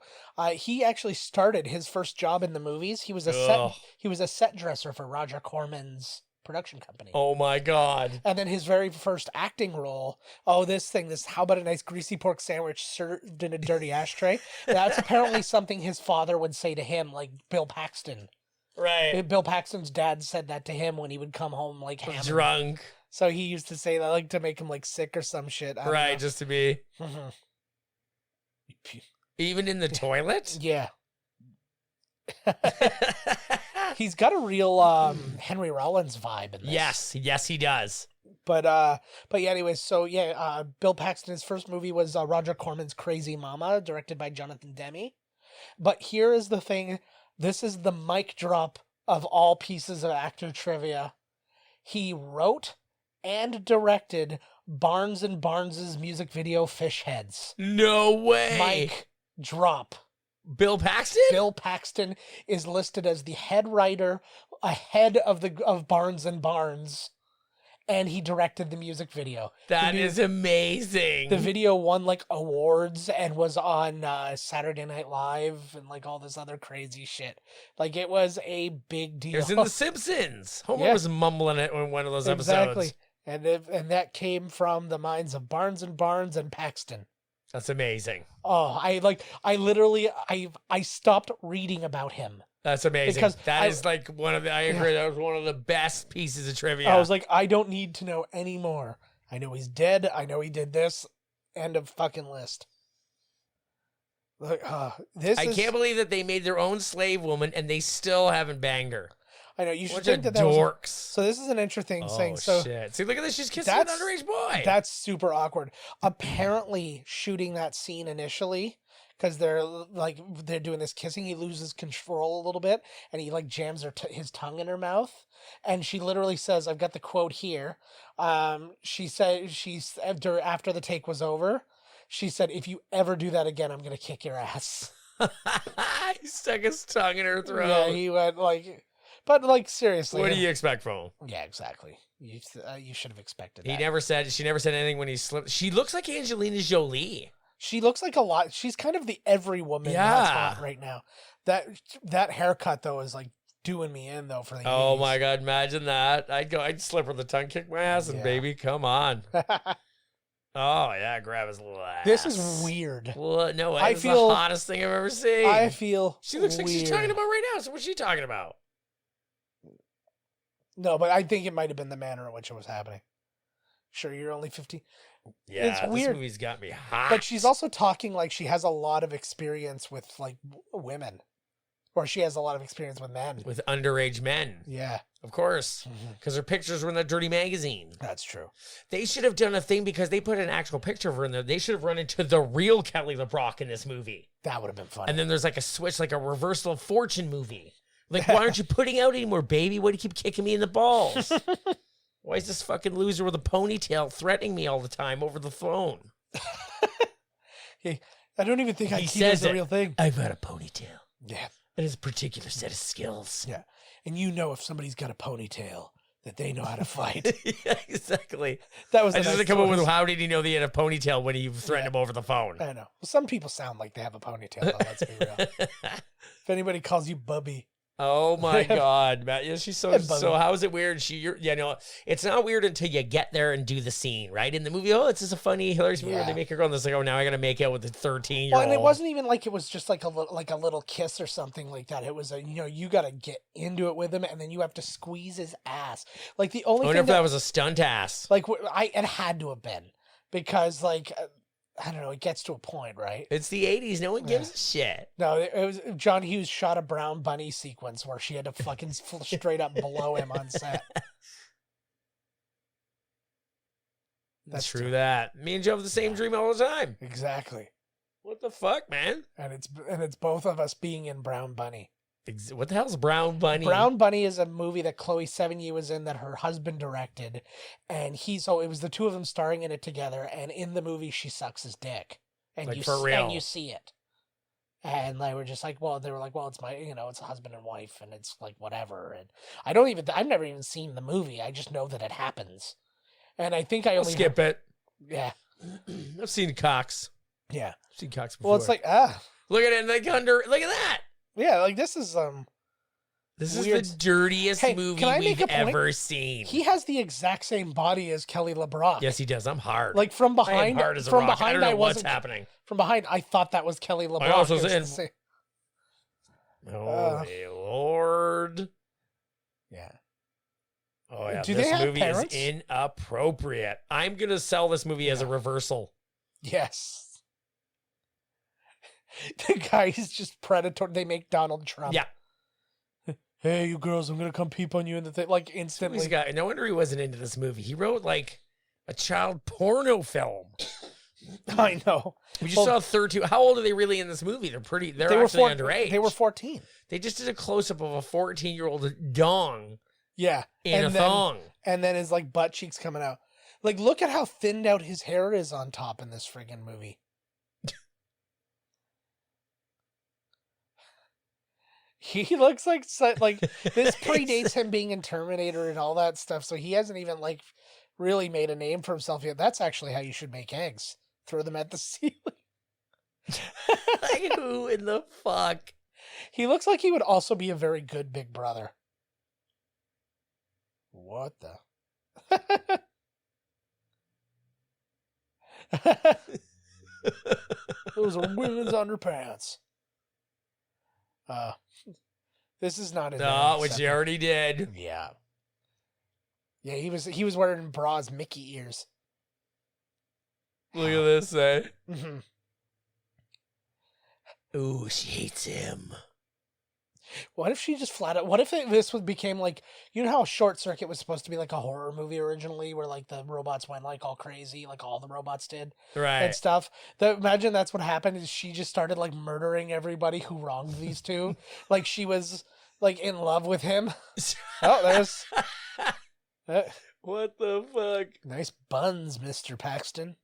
B: he actually started his first job in the movies. He was a set dresser for Roger Corman's production company.
A: Oh my God.
B: And then his very first acting role, how about a nice greasy pork sandwich served in a dirty ashtray? That's apparently something his father would say to him, Bill Paxton.
A: Right.
B: Bill Paxton's dad said that to him when he would come home hammered.
A: Drunk.
B: So he used to say that to make him sick or some shit.
A: Right, just to be.
B: Mm-hmm.
A: Even in the toilet?
B: Yeah. He's got a real Henry Rollins vibe in this.
A: Yes, he does.
B: But yeah, anyways, so yeah, Bill Paxton's first movie was Roger Corman's Crazy Mama, directed by Jonathan Demme. But here is the thing, this is the mic drop of all pieces of actor trivia. He wrote and directed Barnes and Barnes's music video Fish Heads.
A: No way.
B: Mic drop.
A: Bill Paxton?
B: Bill Paxton is listed as the head writer, ahead of Barnes and Barnes, and he directed the music video.
A: That is amazing.
B: The video won like awards and was on Saturday Night Live and like all this other crazy shit. Like it was a big deal.
A: It was in The Simpsons. Homer was mumbling it in one of those episodes.
B: And that came from the minds of Barnes and Barnes and Paxton.
A: That's amazing.
B: Oh, I literally stopped reading about him.
A: That's amazing.
B: Because
A: that is like one of the, I agree, that was one of the best pieces of trivia.
B: I was like, I don't need to know anymore. I know he's dead. I know he did this. End of fucking list. Like, I
A: can't believe that they made their own slave woman and they still haven't banged her.
B: I know, you should
A: Bunch
B: think
A: of
B: that
A: dorks.
B: So this is an interesting thing. So
A: shit. See, look at this. She's kissing an underage boy.
B: That's super awkward. Apparently, shooting that scene initially, because they're doing this kissing, he loses control a little bit, and he like jams his tongue in her mouth, and she literally says, "I've got the quote here." She said after the take was over, she said, "If you ever do that again, I'm gonna kick your ass."
A: He stuck his tongue in her throat.
B: Yeah, he went like. But like seriously,
A: what do you expect from him?
B: Yeah, exactly. You should have expected that.
A: She never said anything when he slipped. She looks like Angelina Jolie.
B: She looks like a lot. She's kind of the every woman that's hot right now. That haircut though is like doing me in though for the 80s.
A: My god, imagine that. I'd slip her the tongue, kick my ass, and baby, come on. Oh yeah, grab his little ass.
B: This is weird.
A: Well, no, it's the hottest thing I've ever seen.
B: I feel
A: she looks like she's talking about right now. So what's she talking about?
B: No, but I think it might have been the manner in which it was happening. Sure, you're only 50.
A: Yeah,
B: it's weird.
A: This movie's got me hot.
B: But she's also talking like she has a lot of experience with like women. Or she has a lot of experience with men.
A: With underage men.
B: Yeah.
A: Of course. Because her pictures were in that dirty magazine.
B: That's true.
A: They should have done a thing because they put an actual picture of her in there. They should have run into the real Kelly LeBrock in this movie.
B: That would have been fun.
A: And then there's like a switch, like a reversal of fortune movie. Like, why aren't you putting out anymore, baby? Why do you keep kicking me in the balls? Why is this fucking loser with a ponytail threatening me all the time over the phone?
B: Hey, I don't even think he says the real thing.
A: I've got a ponytail.
B: Yeah.
A: It is a particular set of skills.
B: Yeah. And you know if somebody's got a ponytail, that they know how to fight.
A: Yeah, exactly.
B: That was
A: I just come up with how did he know they had a ponytail when he threatened him over the phone?
B: I know. Well, some people sound like they have a ponytail, though, let's be real. If anybody calls you Bubby.
A: Oh my God, Matt. Yeah, she's so how is it weird? It's not weird until you get there and do the scene, right? In the movie, it's just a funny, hilarious movie where they make her go on this like, now I gotta make out with the 13-year-old.
B: Well, and it wasn't even like it was just like a little kiss or something like that. It was you gotta get into it with him and then you have to squeeze his ass. Like the only
A: I wonder if that was a stunt ass.
B: Like it had to have been because like I don't know, it gets to a point, right?
A: It's the 80s. No one gives a shit.
B: No, it was John Hughes shot a brown bunny sequence where she had to fucking straight up blow him on set.
A: That's true. That me and Joe have the same dream all the time.
B: Exactly.
A: What the fuck, man?
B: And it's both of us being in Brown Bunny.
A: What the hell's Brown Bunny?
B: Brown Bunny is a movie that Chloe Sevigny was in that her husband directed, and it was the two of them starring in it together. And in the movie, she sucks his dick, and
A: like
B: you
A: for real.
B: And you see it. And they were just like, it's my, it's a husband and wife, and it's like whatever. And I've never even seen the movie. I just know that it happens, and I think I'll
A: skip it.
B: Yeah,
A: I've seen cocks.
B: Yeah,
A: I've seen cocks before.
B: Well, it's like
A: look at it, look at that.
B: Yeah, like this is
A: This
B: weird.
A: is the dirtiest movie we've ever seen.
B: He has the exact same body as Kelly LeBrock.
A: Yes, he does. I'm hard.
B: Like from behind,
A: I am hard as a rock. I don't know what's happening.
B: From behind, I thought that was Kelly LeBrock.
A: I also said, "Oh my Lord!"
B: Yeah.
A: Oh yeah.
B: Do
A: this
B: they have
A: movie
B: parents?
A: is inappropriate. I'm gonna sell this movie as a reversal.
B: Yes. The guy is just predatory. They make Donald Trump.
A: Yeah.
B: Hey, you girls, I'm gonna come peep on you in the thing. Like instantly.
A: No wonder he wasn't into this movie. He wrote like a child porno film.
B: I know.
A: We just saw 13. How old are they really in this movie? They're actually underage.
B: They were 14.
A: They just did a close up of a 14-year-old dong.
B: Yeah.
A: In a thong.
B: And then his like butt cheeks coming out. Like, look at how thinned out his hair is on top in this friggin' movie. He looks like this predates him being in Terminator and all that stuff, so he hasn't even like really made a name for himself yet. That's actually how you should make eggs. Throw them at the ceiling.
A: Like, who in the fuck?
B: He looks like he would also be a very good big brother. What the? Those are women's underpants. This is not a
A: No, which you already did.
B: Yeah. Yeah, he was wearing bras, Mickey ears.
A: Look at this, eh?
B: Mm-hmm.
A: Ooh, she hates him.
B: What if she just flat out? What if this became like, you know how Short Circuit was supposed to be like a horror movie originally, where like the robots went like all crazy, like all the robots did,
A: Right?
B: and stuff. Imagine that's what happened. Is she just started like murdering everybody who wronged these two? Like she was like in love with him. Oh, there's
A: what the fuck?
B: Nice buns, Mr. Paxton.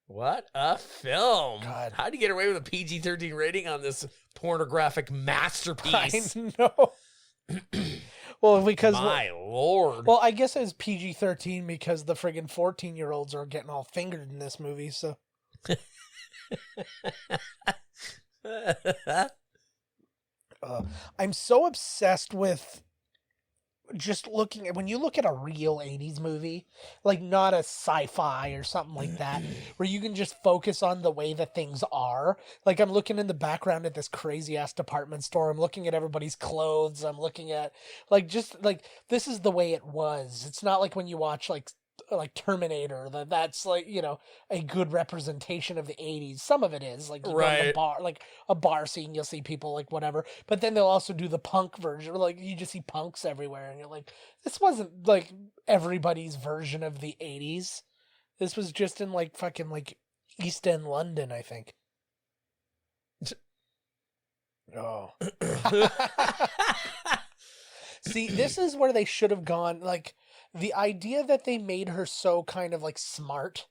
A: What a film!
B: God.
A: How'd you get away with a PG-13 rating on this pornographic masterpiece?
B: I know. Well, because
A: my lord.
B: Well, I guess it's PG-13 because the friggin' 14-year-olds are getting all fingered in this movie. So. I'm so obsessed with just looking at, when you look at a real 80s movie, like not a sci-fi or something like that, where you can just focus on the way that things are. Like I'm looking in the background at this crazy ass department store. I'm looking at everybody's clothes. I'm looking at like, just like, this is the way it was. It's not like when you watch like Terminator, that's like, you know, a good representation of the 80s. Some of it is like, you go to the bar, like a bar scene, you'll see people like whatever, but then they'll also do the punk version, like you just see punks everywhere and you're like, this wasn't like everybody's version of the 80s. This was just in like fucking like East End London, I think. Oh. See, this is where they should have gone, like, the idea that they made her so kind of like smart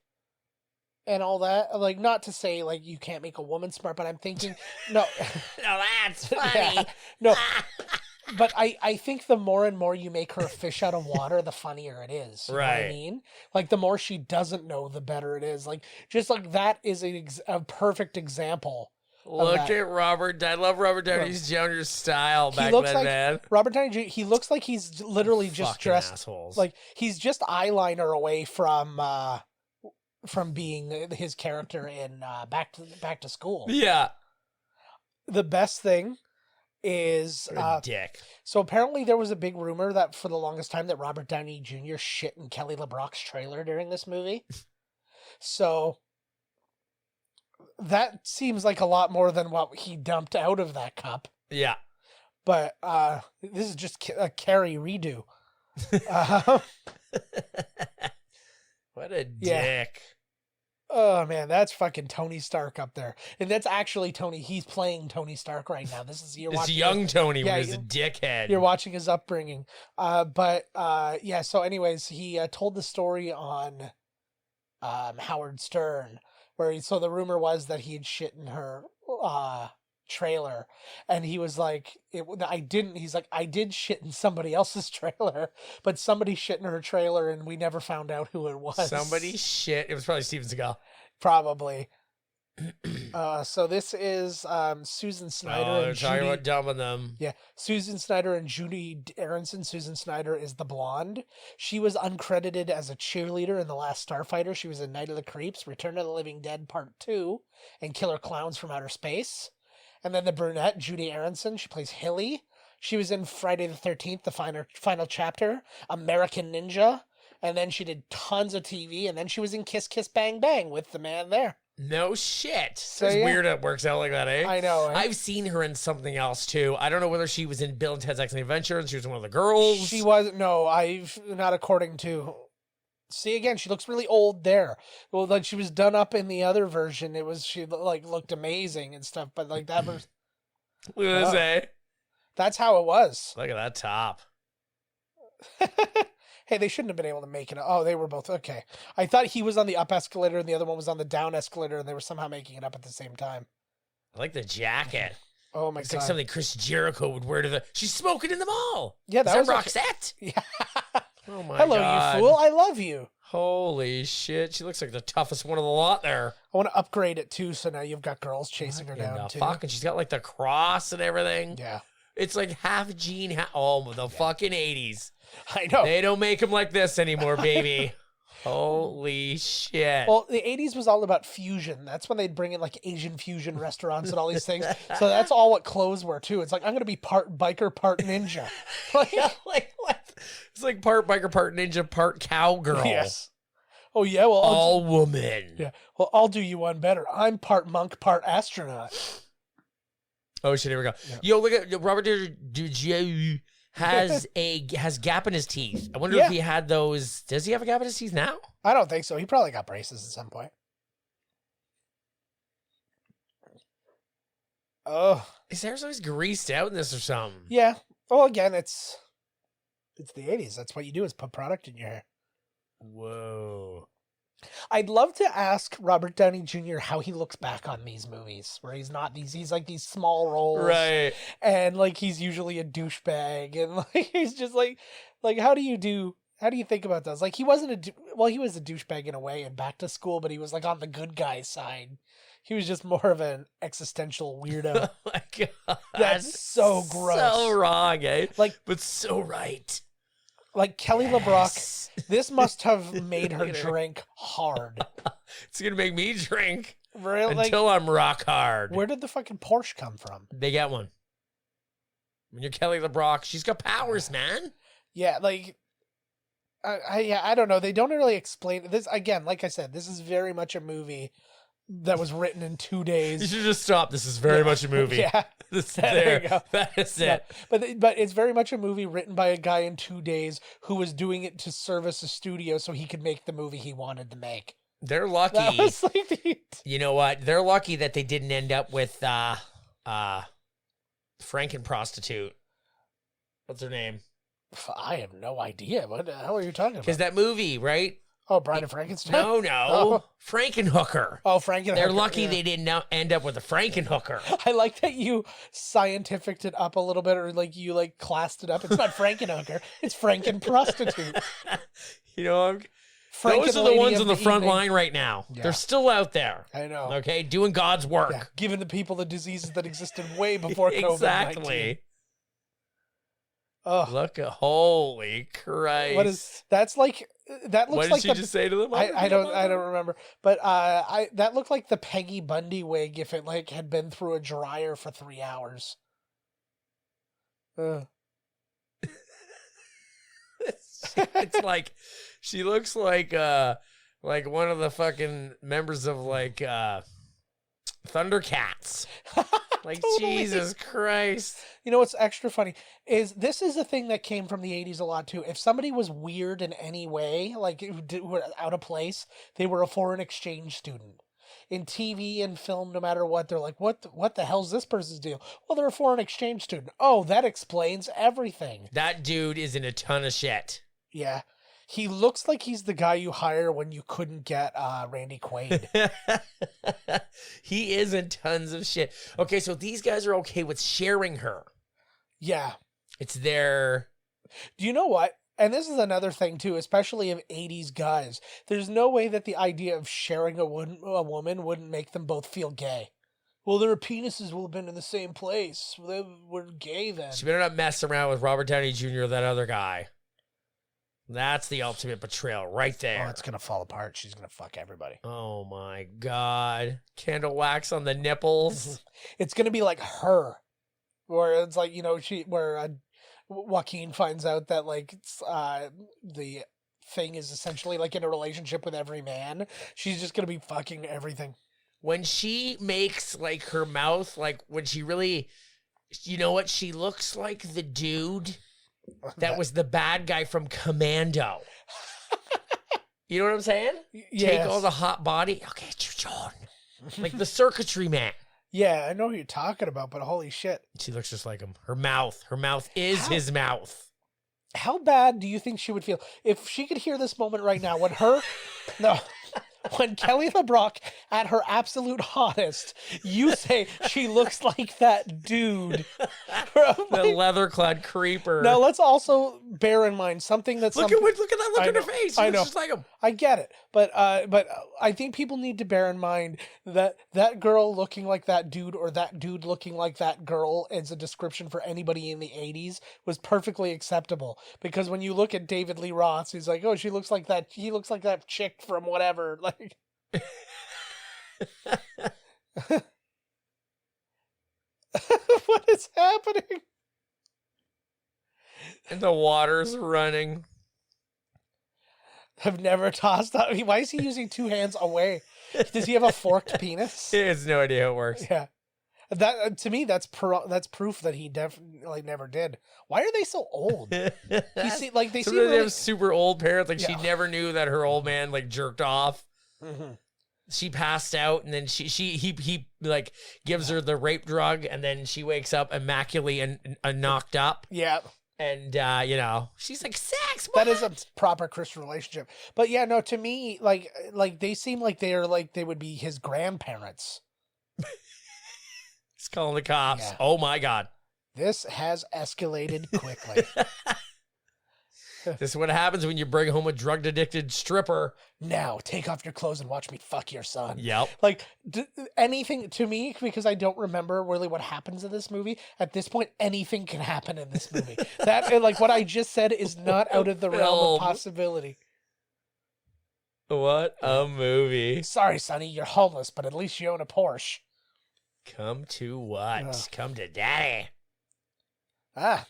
B: and all that, like, not to say like you can't make a woman smart, but I'm thinking, no,
A: no, that's funny.
B: Yeah, no, but I think the more and more you make her a fish out of water, the funnier it is. You know what I mean? Like the more she doesn't know, the better it is. Like, just like that is a perfect example.
A: Look at Robert. I love Robert Downey Jr.'s style back
B: looks
A: then,
B: like,
A: man.
B: Robert Downey Jr., he looks like he's literally just
A: Fucking
B: dressed
A: assholes.
B: like he's just eyeliner away from being his character in Back to School.
A: Yeah.
B: The best thing is
A: What a dick.
B: So apparently there was a big rumor that for the longest time that Robert Downey Jr. shit in Kelly LeBrock's trailer during this movie. So that seems like a lot more than what he dumped out of that cup.
A: Yeah.
B: But this is just a Carrie redo.
A: What a dick.
B: Yeah. Oh, man, that's fucking Tony Stark up there. And that's actually Tony. He's playing Tony Stark right now. This is
A: It's young Tony when he's a dickhead.
B: You're watching his upbringing. Yeah, so anyways, he told the story on Howard Stern, where so the rumor was that he had shit in her trailer, and he was like, he's like, I did shit in somebody else's trailer, but somebody shit in her trailer and we never found out who it was.
A: Somebody shit. It was probably Steven Seagal.
B: Probably. So this is Susan Snyder and
A: talking
B: Judy,
A: about dumping them.
B: Yeah, Susan Snyder and Judy Aronson. Susan Snyder is the blonde. She was uncredited as a cheerleader in The Last Starfighter. She was in Night of the Creeps, Return of the Living Dead Part 2, and Killer Clowns from Outer Space. And then the brunette, Judy Aronson, she plays Hilly. She was in Friday the 13th, the final chapter, American Ninja, and then she did tons of TV, and then she was in Kiss Kiss Bang Bang with the man there.
A: No shit.
B: So,
A: it's
B: yeah.
A: weird it works out like that, eh?
B: I know. Right?
A: I've seen her in something else too. I don't know whether she was in Bill and Ted's Excellent Adventure and she was one of the girls.
B: She was, no, I've not according to. See, again, she looks really old there. Well, like she was done up in the other version. She like looked amazing and stuff, but like that version.
A: Look at this, eh?
B: That's how it was.
A: Look at that top.
B: Hey, they shouldn't have been able to make it. Oh, they were both okay. I thought he was on the up escalator and the other one was on the down escalator, and they were somehow making it up at the same time.
A: I like the jacket.
B: Oh my
A: It's
B: god.
A: like something Chris Jericho would wear to the. She's smoking in the mall.
B: Yeah,
A: Is
B: that
A: that
B: was
A: Roxette?
B: Yeah.
A: Oh my
B: Hello,
A: god.
B: you fool. I love you.
A: Holy shit. She looks like the toughest one of the lot there.
B: I want to upgrade it too, so now you've got girls chasing her down too.
A: Fuck, and she's got like the cross and everything.
B: Yeah.
A: It's like half Gene, the fucking 80s.
B: I know.
A: They don't make them like this anymore, baby. Holy shit.
B: Well, the 80s was all about fusion. That's when they'd bring in like Asian fusion restaurants and all these things. So that's all what clothes were too. It's like, I'm going to be part biker, part ninja.
A: Like what? It's like part biker, part ninja, part cowgirl.
B: Yes. Oh, yeah. Well,
A: all woman.
B: Yeah. Well, I'll do you one better. I'm part monk, part astronaut.
A: Oh shit! Here we go. Yeah. Yo, look at Robert Downey has gap in his teeth. I wonder if he had those. Does he have a gap in his teeth now?
B: I don't think so. He probably got braces at some point. Oh,
A: his hair's always greased out in this or something.
B: Yeah. Well, again, it's the 80s. That's what you do is put product in your hair.
A: Whoa.
B: I'd love to ask Robert Downey Jr. how he looks back on these movies where he's not he's like these small roles.
A: Right.
B: And like he's usually a douchebag and like he's just like how do you think about those? Like he wasn't he was a douchebag in a way in Back to School, but he was like on the good guy side. He was just more of an existential weirdo.
A: Oh my god.
B: That's so gross.
A: So wrong, eh?
B: But
A: so right.
B: Like Kelly LeBrock, this must have made her drink hard.
A: It's gonna make me drink
B: really?
A: Until I'm rock hard.
B: Where did the fucking Porsche come from?
A: They get one. When you're Kelly LeBrock, she's got powers, man.
B: Yeah, like I don't know. They don't really explain this. Again, like I said, this is very much a movie that was written in 2 days.
A: You should just stop. This is very much a movie.
B: Yeah.
A: There you go. That is it.
B: Yeah. But it's very much a movie written by a guy in 2 days who was doing it to service a studio so he could make the movie he wanted to make.
A: They're lucky.
B: That was like
A: you know what? They're lucky that they didn't end up with Franken prostitute. What's her name?
B: I have no idea. What the hell are you talking about?
A: Because that movie, right?
B: Oh, Bride of Frankenstein?
A: No.
B: Oh.
A: Frankenhooker.
B: Oh, Frankenhooker.
A: They're lucky they didn't end up with a Frankenhooker.
B: I like that you scientificed it up a little bit, or like you like classed it up. It's not Frankenhooker. It's Franken prostitute.
A: You know, those are the ones on the front line right now. Yeah. They're still out there.
B: I know.
A: Okay, doing God's work.
B: Yeah. Giving the people the diseases that existed way before COVID-19.
A: Exactly.
B: Oh,
A: look! Holy Christ!
B: What is that's like? That looks
A: what did
B: like
A: she just say to them?
B: I don't remember. But that looked like the Peggy Bundy wig if it like had been through a dryer for 3 hours.
A: It's like she looks like one of the fucking members of like Thundercats. Like, totally. Jesus Christ.
B: You know what's extra funny is this is a thing that came from the 80s a lot too. If somebody was weird in any way, like were out of place, they were a foreign exchange student. In TV and film, no matter what, they're like, what the hell's this person's deal? Well, they're a foreign exchange student. Oh, that explains everything.
A: That dude is in a ton of shit.
B: Yeah. He looks like he's the guy you hire when you couldn't get Randy Quaid.
A: He is in tons of shit. Okay, so these guys are okay with sharing her.
B: Yeah.
A: It's their...
B: Do you know what? And this is another thing, too, especially of 80s guys. There's no way that the idea of sharing a woman wouldn't make them both feel gay. Well, their penises will have been in the same place. They were gay then.
A: She better not mess around with Robert Downey Jr. or that other guy. That's the ultimate betrayal right there.
B: Oh, it's going to fall apart. She's going to fuck everybody.
A: Oh, my God. Candle wax on the nipples.
B: It's going to be like Her. Where it's like, you know, Joaquin finds out that, like, the thing is essentially, like, in a relationship with every man. She's just going to be fucking everything.
A: When she makes, like, her mouth, like, when she really... You know what? She looks like the dude... That was the bad guy from Commando. You know what I'm saying?
B: Yes.
A: Take all the hot body. Okay, it's your John. Like the circuitry man.
B: Yeah, I know who you're talking about, but holy shit.
A: She looks just like him. Her mouth is his mouth.
B: How bad do you think she would feel if she could hear this moment right now when her... No. when Kelly LeBrock at her absolute hottest, you say she looks like that dude.
A: The leather-clad creeper.
B: Now let's also bear in mind something that's
A: look at that look in her face.
B: I know.
A: Just like him.
B: I get it, but I think people need to bear in mind that that girl looking like that dude or that dude looking like that girl as a description for anybody in the 80s was perfectly acceptable. Because when you look at David Lee Roth, he's like, oh, he looks like that chick from whatever. Like, what is happening?
A: And the water's running.
B: I've never tossed out. Why is he using two hands away? Does he have a forked penis?
A: He has no idea how it works.
B: Yeah, that to me that's proof that he definitely never did. Why are they so old? They seem
A: Sometimes
B: really...
A: they have super old parents. Like she
B: Yeah.
A: never knew that her old man like jerked off.
B: Mm-hmm.
A: She passed out, and then he like gives her the rape drug, and then she wakes up immaculately and knocked up.
B: Yeah.
A: And she's like, sex.
B: That is a proper Christian relationship. But yeah, no, to me, like they seem like they would be his grandparents.
A: He's calling the cops.
B: Yeah.
A: Oh my God.
B: This has escalated quickly.
A: This is what happens when you bring home a drug addicted stripper.
B: Now take off your clothes and watch me fuck your son.
A: Yep.
B: Like anything to me, because I don't remember really what happens in this movie. At this point, anything can happen in this movie. That and like what I just said is not out of the realm of possibility.
A: What a movie.
B: Sorry, Sonny, you're homeless, but at least you own a Porsche.
A: Come to what?
B: Ugh.
A: Come to daddy.
B: Ah.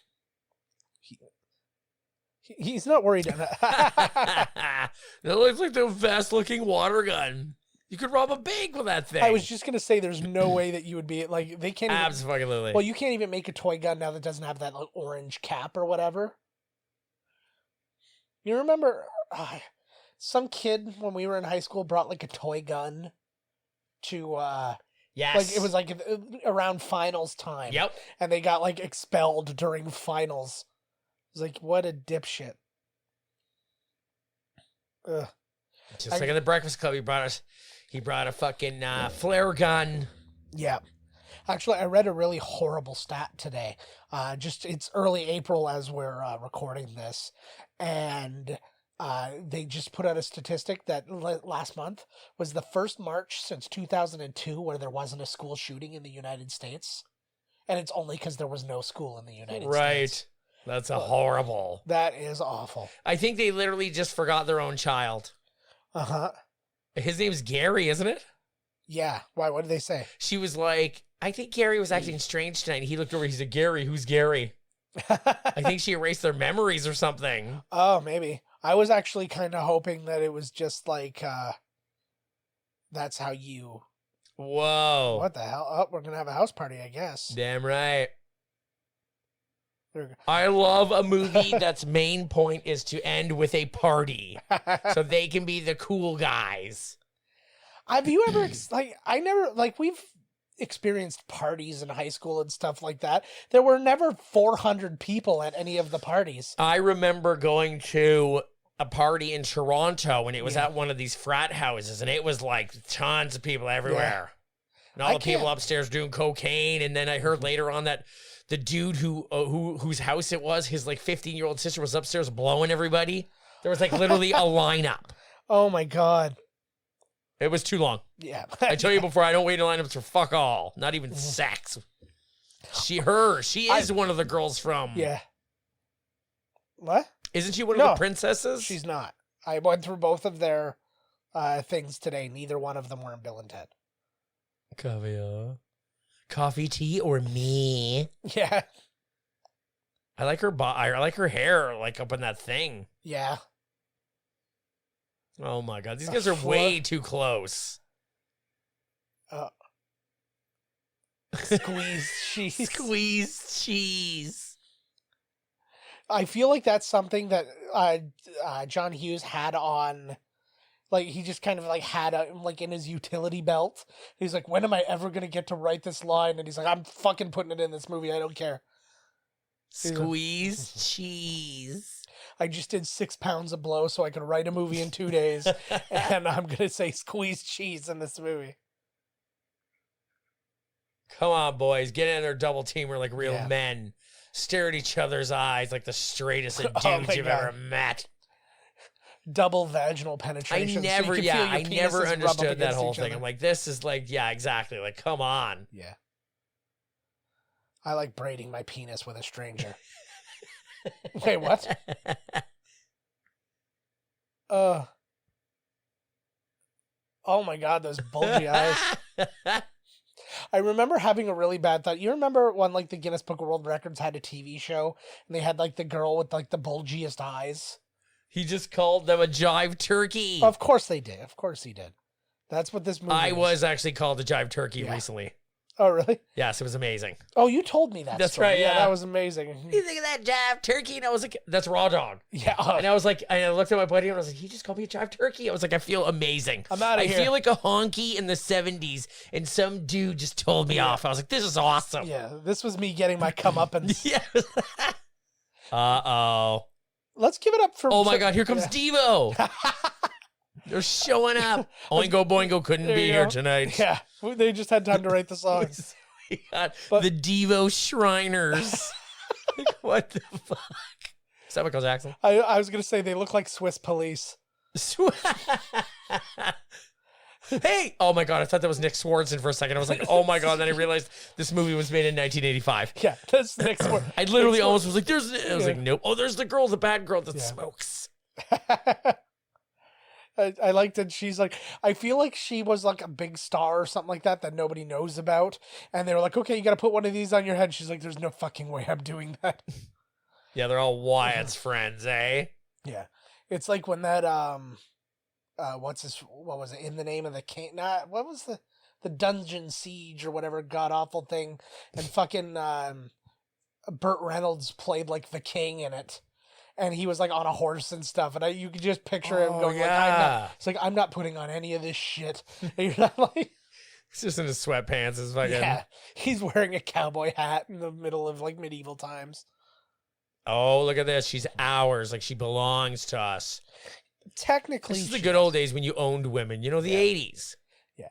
B: He's not worried.
A: That looks like the best looking water gun. You could rob a bank with that thing.
B: I was just gonna say, there's no way that you would be like they can't.
A: Absolutely.
B: Well, you can't even make a toy gun now that doesn't have that like, orange cap or whatever. You remember some kid when we were in high school brought like a toy gun to
A: yes,
B: like it was like around finals time.
A: Yep.
B: And they got like expelled during finals. It was like, what a dipshit. Ugh.
A: Just like in the Breakfast Club, he brought a fucking flare gun.
B: Yeah. Actually, I read a really horrible stat today. It's early April as we're recording this, and they just put out a statistic that last month was the first March since 2002 where there wasn't a school shooting in the United States, and it's only because there was no school in the United States.
A: Right. That's a horrible.
B: That is awful.
A: I think they literally just forgot their own child.
B: Uh-huh.
A: His name's Gary, isn't it?
B: Yeah. Why? What did they say?
A: She was like, I think Gary was acting strange tonight. And he looked over. He said, Gary, who's Gary? I think she erased their memories or something.
B: Oh, maybe. I was actually kind of hoping that it was just like, that's how you...
A: Whoa.
B: What the hell? Oh, we're going to have a house party, I guess.
A: Damn right.
B: There we go.
A: I love a movie that's main point is to end with a party. So they can be the cool guys.
B: Have you ever, we've experienced parties in high school and stuff like that. There were never 400 people at any of the parties.
A: I remember going to a party in Toronto and it was at one of these frat houses and it was like tons of people everywhere. And all the people upstairs doing cocaine. And then I heard later on that the dude whose house it was, his like 15-year-old sister was upstairs blowing everybody. There was like literally a lineup.
B: Oh my God.
A: It was too long.
B: Yeah.
A: I tell you before, I don't wait in lineups for fuck all. Not even sex. She is one of the girls from.
B: Yeah. What?
A: Isn't she one of the princesses?
B: She's not. I went through both of their things today. Neither one of them were in Bill and Ted.
A: Caviar. Coffee, tea, or me?
B: Yeah.
A: I like her I like her hair, like up in that thing.
B: Yeah.
A: Oh my God, these guys are way too close.
B: Squeeze cheese.
A: Squeeze cheese.
B: I feel like that's something that John Hughes had on. Like, he just kind of, like, had in his utility belt. He's like, when am I ever going to get to write this line? And he's like, I'm fucking putting it in this movie. I don't care.
A: Squeeze cheese.
B: I just did 6 pounds of blow so I could write a movie in 2 days, and I'm gonna say squeeze cheese in this movie.
A: Come on, boys. Get in there, double teamer like real men. Stare at each other's eyes like the straightest of dudes you've ever met.
B: Double vaginal penetration.
A: I never understood that whole thing. I'm like, this is like, yeah, exactly. Like, come on.
B: Yeah. I like braiding my penis with a stranger. Wait, what? Oh my God, those bulgy eyes. I remember having a really bad thought. You remember when like the Guinness Book of World Records had a TV show and they had like the girl with like the bulgiest eyes?
A: He just called them a jive turkey.
B: Of course they did. Of course he did. That's what this movie is.
A: was actually called a jive turkey recently.
B: Oh, really?
A: Yes, it was amazing.
B: Oh, you told me that.
A: That's
B: story.
A: right. Yeah,
B: that was amazing.
A: You think of that jive turkey? And I was like, that's raw dog.
B: Yeah.
A: And I was like, I looked at my buddy and I was like, he just called me a jive turkey. I was like, I feel amazing.
B: I'm out of here.
A: I feel like a honky in the 70s and some dude just told me off. I was like, this is awesome.
B: Yeah, this was me getting my comeuppance.
A: Yeah. Uh-oh.
B: Let's give it up for...
A: Oh my God, here comes Devo. They're showing up. Oingo Boingo couldn't be here tonight.
B: Yeah, they just had time to write the songs.
A: We got the Devo Shriners. Like, what the fuck? Is that Michael Jackson?
B: I was going to say they look like Swiss police.
A: Hey! Oh my God, I thought that was Nick Swardson for a second. I was like, oh my God. Then I realized this movie was made in 1985.
B: Yeah, that's Nick Swardson.
A: I literally almost was like, I was like, nope. Oh, there's the girl, the bad girl that smokes.
B: I liked that she's like, I feel like she was like a big star or something like that nobody knows about. And they were like, okay, you got to put one of these on your head. She's like, there's no fucking way I'm doing that.
A: Yeah, they're all Wyatt's friends, eh?
B: Yeah. It's like when that, what was it? In the Name of the King? What was the Dungeon Siege or whatever god awful thing? And fucking, Burt Reynolds played like the king in it. And he was like on a horse and stuff, and you could just picture him going like, I'm not putting on any of this shit. And you're not like,
A: he's just in his sweatpants. Is fucking.
B: Yeah, he's wearing a cowboy hat in the middle of like medieval times.
A: Oh, look at this. She's ours. Like she belongs to us.
B: Technically,
A: this is the good old days when you owned women. You know, the 80s.
B: Yeah.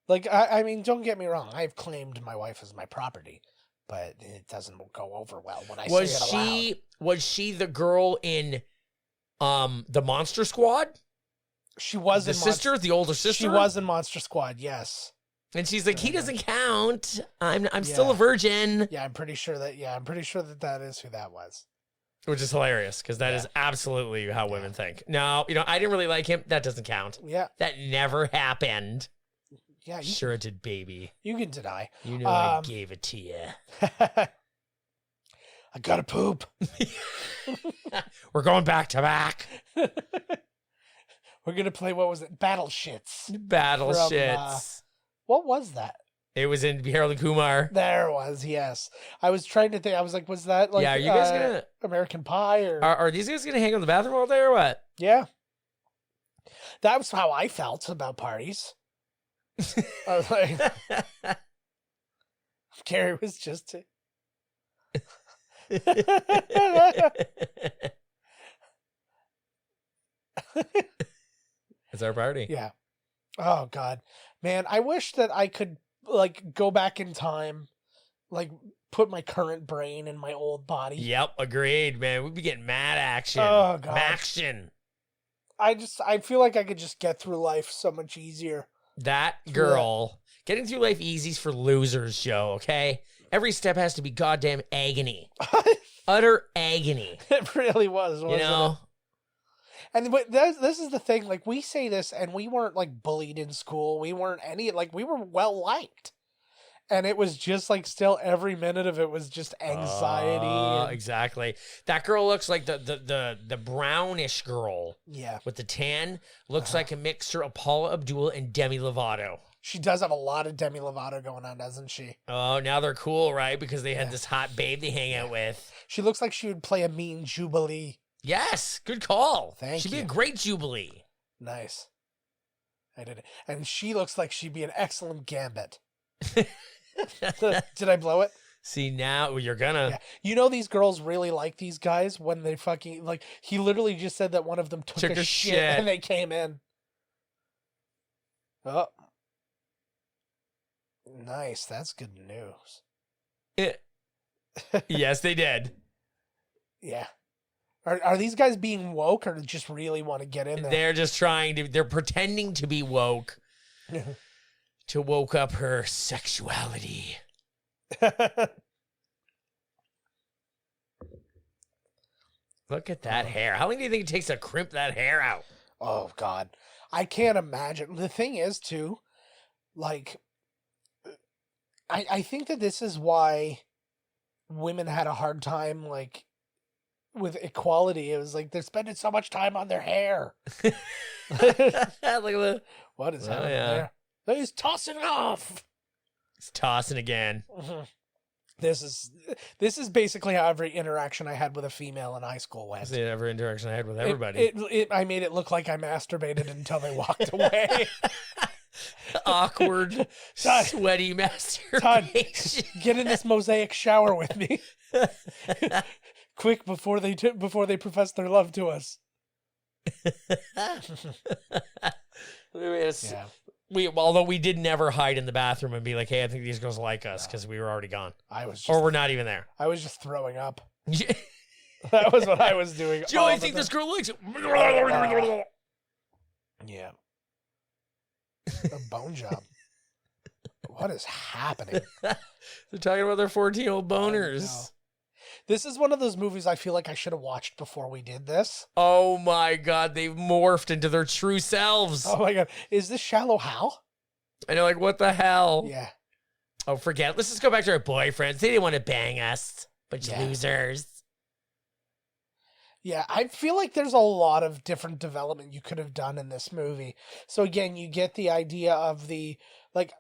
B: Like I mean, don't get me wrong. I've claimed my wife as my property. But it doesn't go over well when I say it aloud.
A: Was she the girl in the Monster Squad?
B: She was
A: the sister, the older sister?
B: She was in Monster Squad, yes.
A: And she's like, he doesn't count. I'm still a virgin.
B: Yeah, I'm pretty sure that that is who that was.
A: Which is hilarious, because that is absolutely how women think. No, I didn't really like him. That doesn't count.
B: Yeah.
A: That never happened.
B: Yeah,
A: sure it did, baby.
B: You can deny.
A: You know I gave it to you.
B: I gotta poop.
A: We're going back to back.
B: We're gonna play, what was it? Battle Shits. What was that?
A: It was in Harold and Kumar.
B: There it was, yes. I was trying to think. I was like, was that like?
A: Yeah, are you guys gonna
B: American Pie or?
A: Are these guys gonna hang out in the bathroom all day or what?
B: Yeah. That was how I felt about parties. I was like, Gary was just.
A: It's our party.
B: Yeah. Oh God, man! I wish that I could like go back in time, like put my current brain in my old body.
A: Yep, agreed, man. We'd be getting mad action.
B: Oh God,
A: action.
B: I feel like I could just get through life so much easier.
A: That girl, getting through life easy's for losers, Joe, okay? Every step has to be goddamn agony. Utter agony.
B: It really was, wasn't it? And this is the thing, like, we say this, and we weren't, like, bullied in school. We weren't we were well-liked. And it was just, like, still every minute of it was just anxiety.
A: Exactly. That girl looks like the brownish girl.
B: Yeah.
A: With the tan. Looks like a mixture of Paula Abdul and Demi Lovato.
B: She does have a lot of Demi Lovato going on, doesn't she?
A: Oh, now they're cool, right? Because they had this hot babe they hang out with.
B: She looks like she would play a mean Jubilee.
A: Yes, good call.
B: Thank you.
A: She'd be a great Jubilee.
B: Nice. I did it. And she looks like she'd be an excellent Gambit. Did I blow it?
A: See, now you're gonna.
B: Yeah. You know these girls really like these guys when they fucking like. He literally just said that one of them took a shit and they came in. Oh, nice. That's good news.
A: Yes, they did.
B: Yeah. Are these guys being woke or just really want to get in there?
A: They're just trying to. They're pretending to be woke to woke up her sexuality. Look at that hair. How long do you think it takes to crimp that hair out?
B: Oh, God. I can't imagine. The thing is, too, like, I think that this is why women had a hard time, like, with equality. It was like they're spending so much time on their hair.
A: Look at the.
B: What is happening there? He's tossing it off.
A: He's tossing again.
B: Mm-hmm. This is basically how every interaction I had with a female in high school went.
A: That's the every interaction I had with everybody.
B: I made it look like I masturbated until they walked away.
A: Awkward, sweaty masturbation.
B: Todd, get in this mosaic shower with me. Quick, before they profess their love to us.
A: Yeah. Although we did never hide in the bathroom and be like, "Hey, I think these girls like us," because we were already gone. Or we're not even there.
B: I was just throwing up. That was what I was doing.
A: Joe, I think this girl likes it.
B: Yeah. A bone job. What is happening?
A: They're talking about their 14-year-old boners.
B: This is one of those movies I feel like I should have watched before we did this.
A: Oh my God, they've morphed into their true selves.
B: Oh my God. Is this Shallow Hal?
A: And you're like, what the hell?
B: Yeah.
A: Oh, forget it. Let's just go back to our boyfriends. They didn't want to bang us. Bunch of losers.
B: Yeah, I feel like there's a lot of different development you could have done in this movie. So again, you get the idea of the, like,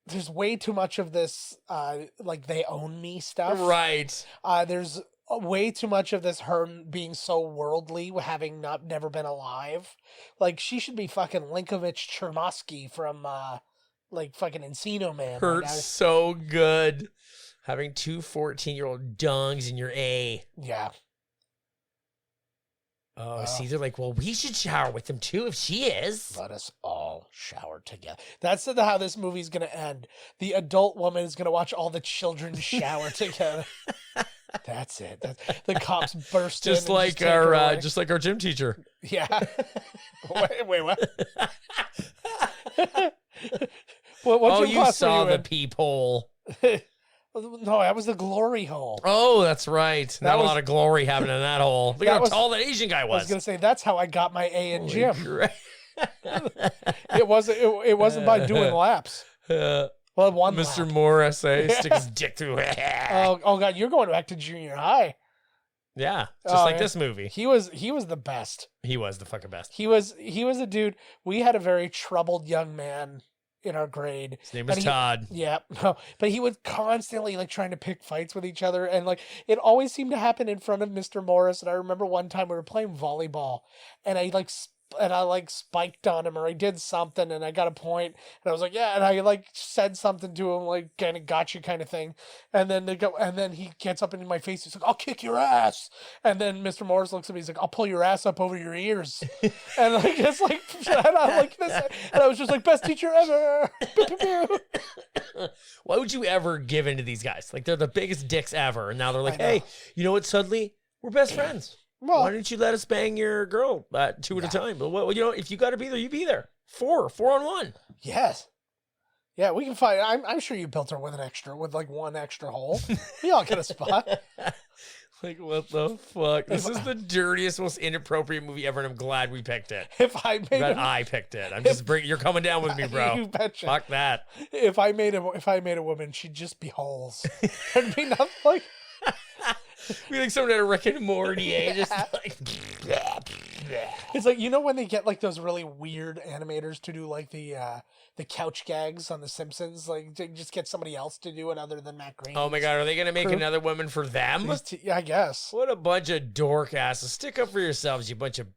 B: there's way too much of this, like, they own me stuff.
A: Right.
B: There's way too much of this her being so worldly, having never been alive. Like, she should be fucking Linkovich Chermosky from, like, fucking Encino Man.
A: Hurts so good. Having two 14-year-old dongs in your A.
B: Yeah.
A: Oh, see, they're like, well, we should shower with them too if she is.
B: Let us all shower together. That's how this movie's going to end. The adult woman is going to watch all the children shower together. That's it. The cops burst in.
A: Just like our gym teacher.
B: Yeah. Wait, what? What
A: you saw the peephole.
B: No, that was the glory hole.
A: Oh, that's right. Not a lot of glory happening in that hole. Look how tall that Asian guy was.
B: I was going to say, that's how I got my A in gym. It wasn't by doing laps. Well, one
A: Mr.
B: lap.
A: Morris, stick his dick through it.
B: Oh, God, you're going back to junior high.
A: Yeah, just like this movie.
B: He was the best.
A: He was the fucking best.
B: He was a dude. We had a very troubled young man in our grade.
A: His name was Todd.
B: Yeah, no, but he was constantly like trying to pick fights with each other, and like it always seemed to happen in front of Mr. Morris. And I remember one time we were playing volleyball, and I spiked on him, or I did something, and I got a point, and I was like, yeah, and I like said something to him, like kind of gotcha kind of thing, and then he gets up into my face, he's like, I'll kick your ass, and then Mr. Morris looks at me, he's like, I'll pull your ass up over your ears, and like it's like, and I like this, and I was just like, best teacher ever.
A: Why would you ever give in to these guys? Like, they're the biggest dicks ever, and now they're like, hey, you know what? Suddenly we're best friends. Well, why didn't you let us bang your girl two at a time? But well, if you got to be there, you be there. 4 on 1.
B: Yes. Yeah, we can find. I'm sure you built her with like one extra hole. We all get a spot.
A: Like, what the fuck? This is the dirtiest, most inappropriate movie ever, and I'm glad we picked it. I picked it. I'm just you're coming down with me, bro.
B: You betcha.
A: Fuck that.
B: If I made a woman, she'd just be holes. There'd be nothing like.
A: We like someone at a Rick and Morty, just like.
B: It's like, you know when they get like those really weird animators to do like the couch gags on The Simpsons, like to just get somebody else to do it other than Matt Groening.
A: Oh my God, are they gonna make another woman for them?
B: Yeah, I guess.
A: What a bunch of dork asses! Stick up for yourselves, you bunch of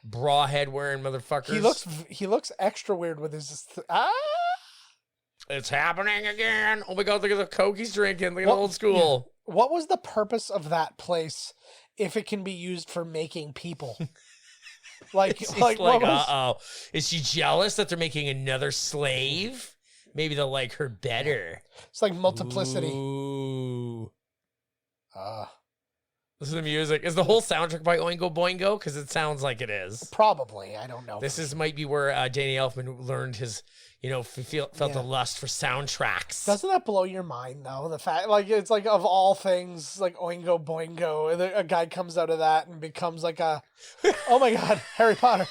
A: bra head wearing motherfuckers.
B: He looks extra weird with his
A: It's happening again. Oh my God, look at the Coke he's drinking. Look at the old school.
B: Yeah. What was the purpose of that place if it can be used for making people? Like,
A: uh-oh. Is she jealous that they're making another slave? Maybe they'll like her better.
B: It's like multiplicity.
A: Ooh. Listen to the music. Is the whole soundtrack by Oingo Boingo? Because it sounds like it is.
B: Probably. I don't know.
A: Might be where Danny Elfman learned his, felt the lust for soundtracks.
B: Doesn't that blow your mind, though? The fact, like, it's like, of all things, like Oingo Boingo, a guy comes out of that and becomes like a, oh my God, Harry Potter.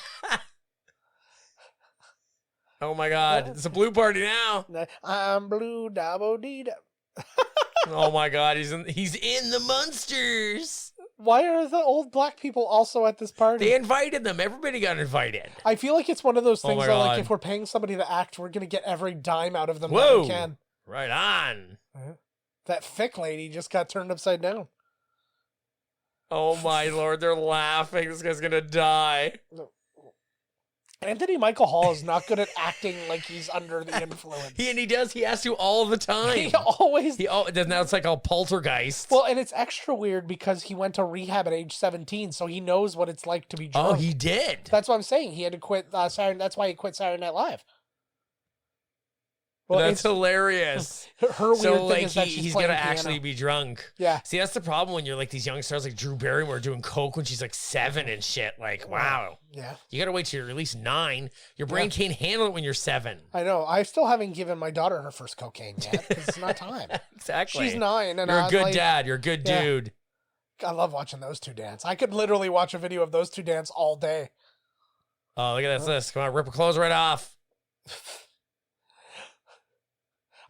A: Oh my God, it's a blue party now.
B: I'm blue, dabbo dee da.
A: Oh my God, he's in the Munsters.
B: Why are the old black people also at this party?
A: They invited them. Everybody got invited.
B: I feel like it's one of those things
A: my
B: where,
A: God.
B: like, if we're paying somebody to act, we're going to get every dime out of them
A: Whoa.
B: that we can.
A: Right on.
B: That thick lady just got turned upside down.
A: Oh my Lord, they're laughing. This guy's going to die.
B: Anthony Michael Hall is not good at acting like he's under the influence.
A: He does. He has to all the time.
B: He always...
A: Now it's like all poltergeist.
B: Well, and it's extra weird because he went to rehab at age 17, so he knows what it's like to be drunk.
A: Oh, he did?
B: That's what I'm saying. He had to quit Saturday. That's why he quit Saturday Night Live. Well,
A: that's hilarious.
B: Her weird thing is that
A: he's going to actually be drunk.
B: Yeah.
A: See, that's the problem when you're like these young stars like Drew Barrymore doing coke when she's like 7 and shit. Like, wow.
B: Yeah.
A: You got to wait till you're at least 9. Your brain can't handle it when you're 7.
B: I know. I still haven't given my daughter her first cocaine yet because it's not time.
A: Exactly.
B: She's 9. And
A: you're a good dad. You're a good dude.
B: I love watching those two dance. I could literally watch a video of those two dance all day.
A: Oh, look at this. Come on, rip her clothes right off.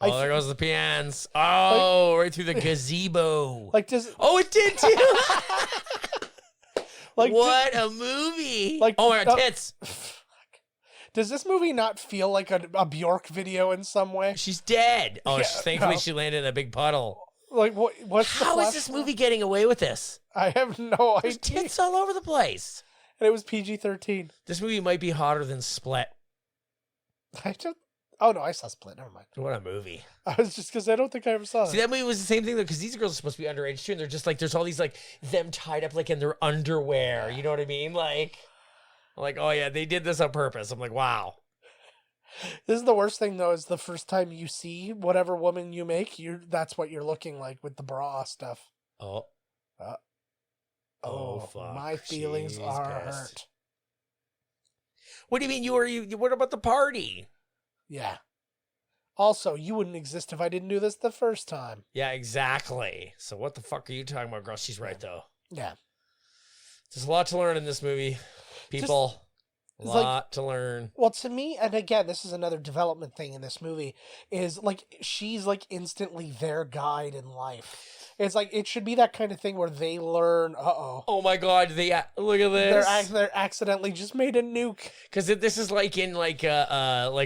A: Oh, there goes the pians. Oh, right through the gazebo.
B: Like, does...
A: Oh, it did too.
B: Like,
A: what a movie.
B: Like,
A: oh my God, tits.
B: Does this movie not feel like a Bjork video in some way?
A: She's dead. Oh,
B: Yeah,
A: thankfully she landed in a big puddle.
B: Like, what's
A: How is this movie getting away with this?
B: I have no
A: There's
B: idea.
A: tits all over the place.
B: And it was PG-13.
A: This movie might be hotter than Split.
B: Oh, no, I saw Split. Never mind.
A: What a movie.
B: I was just because I don't think I ever saw it.
A: See, that movie was the same thing, though, because these girls are supposed to be underage, too, and they're just like, there's all these, like, them tied up, like, in their underwear. You know what I mean? Like, oh, yeah, they did this on purpose. I'm like, wow.
B: This is the worst thing, though, is the first time you see whatever woman you make, that's what you're looking like with the bra stuff.
A: Oh. Fuck.
B: My feelings are
A: pissed.
B: hurt.
A: What do you mean what about the party?
B: Yeah. Also, you wouldn't exist if I didn't do this the first time.
A: Yeah, exactly. So what the fuck are you talking about, girl? She's right, though.
B: Yeah.
A: There's a lot to learn in this movie, people. A lot to learn.
B: Well, to me, and again, this is another development thing in this movie, is like she's like instantly their guide in life. It's like it should be that kind of thing where they learn.
A: Oh my God! Look at this.
B: They're accidentally just made a nuke.
A: Because this is like in like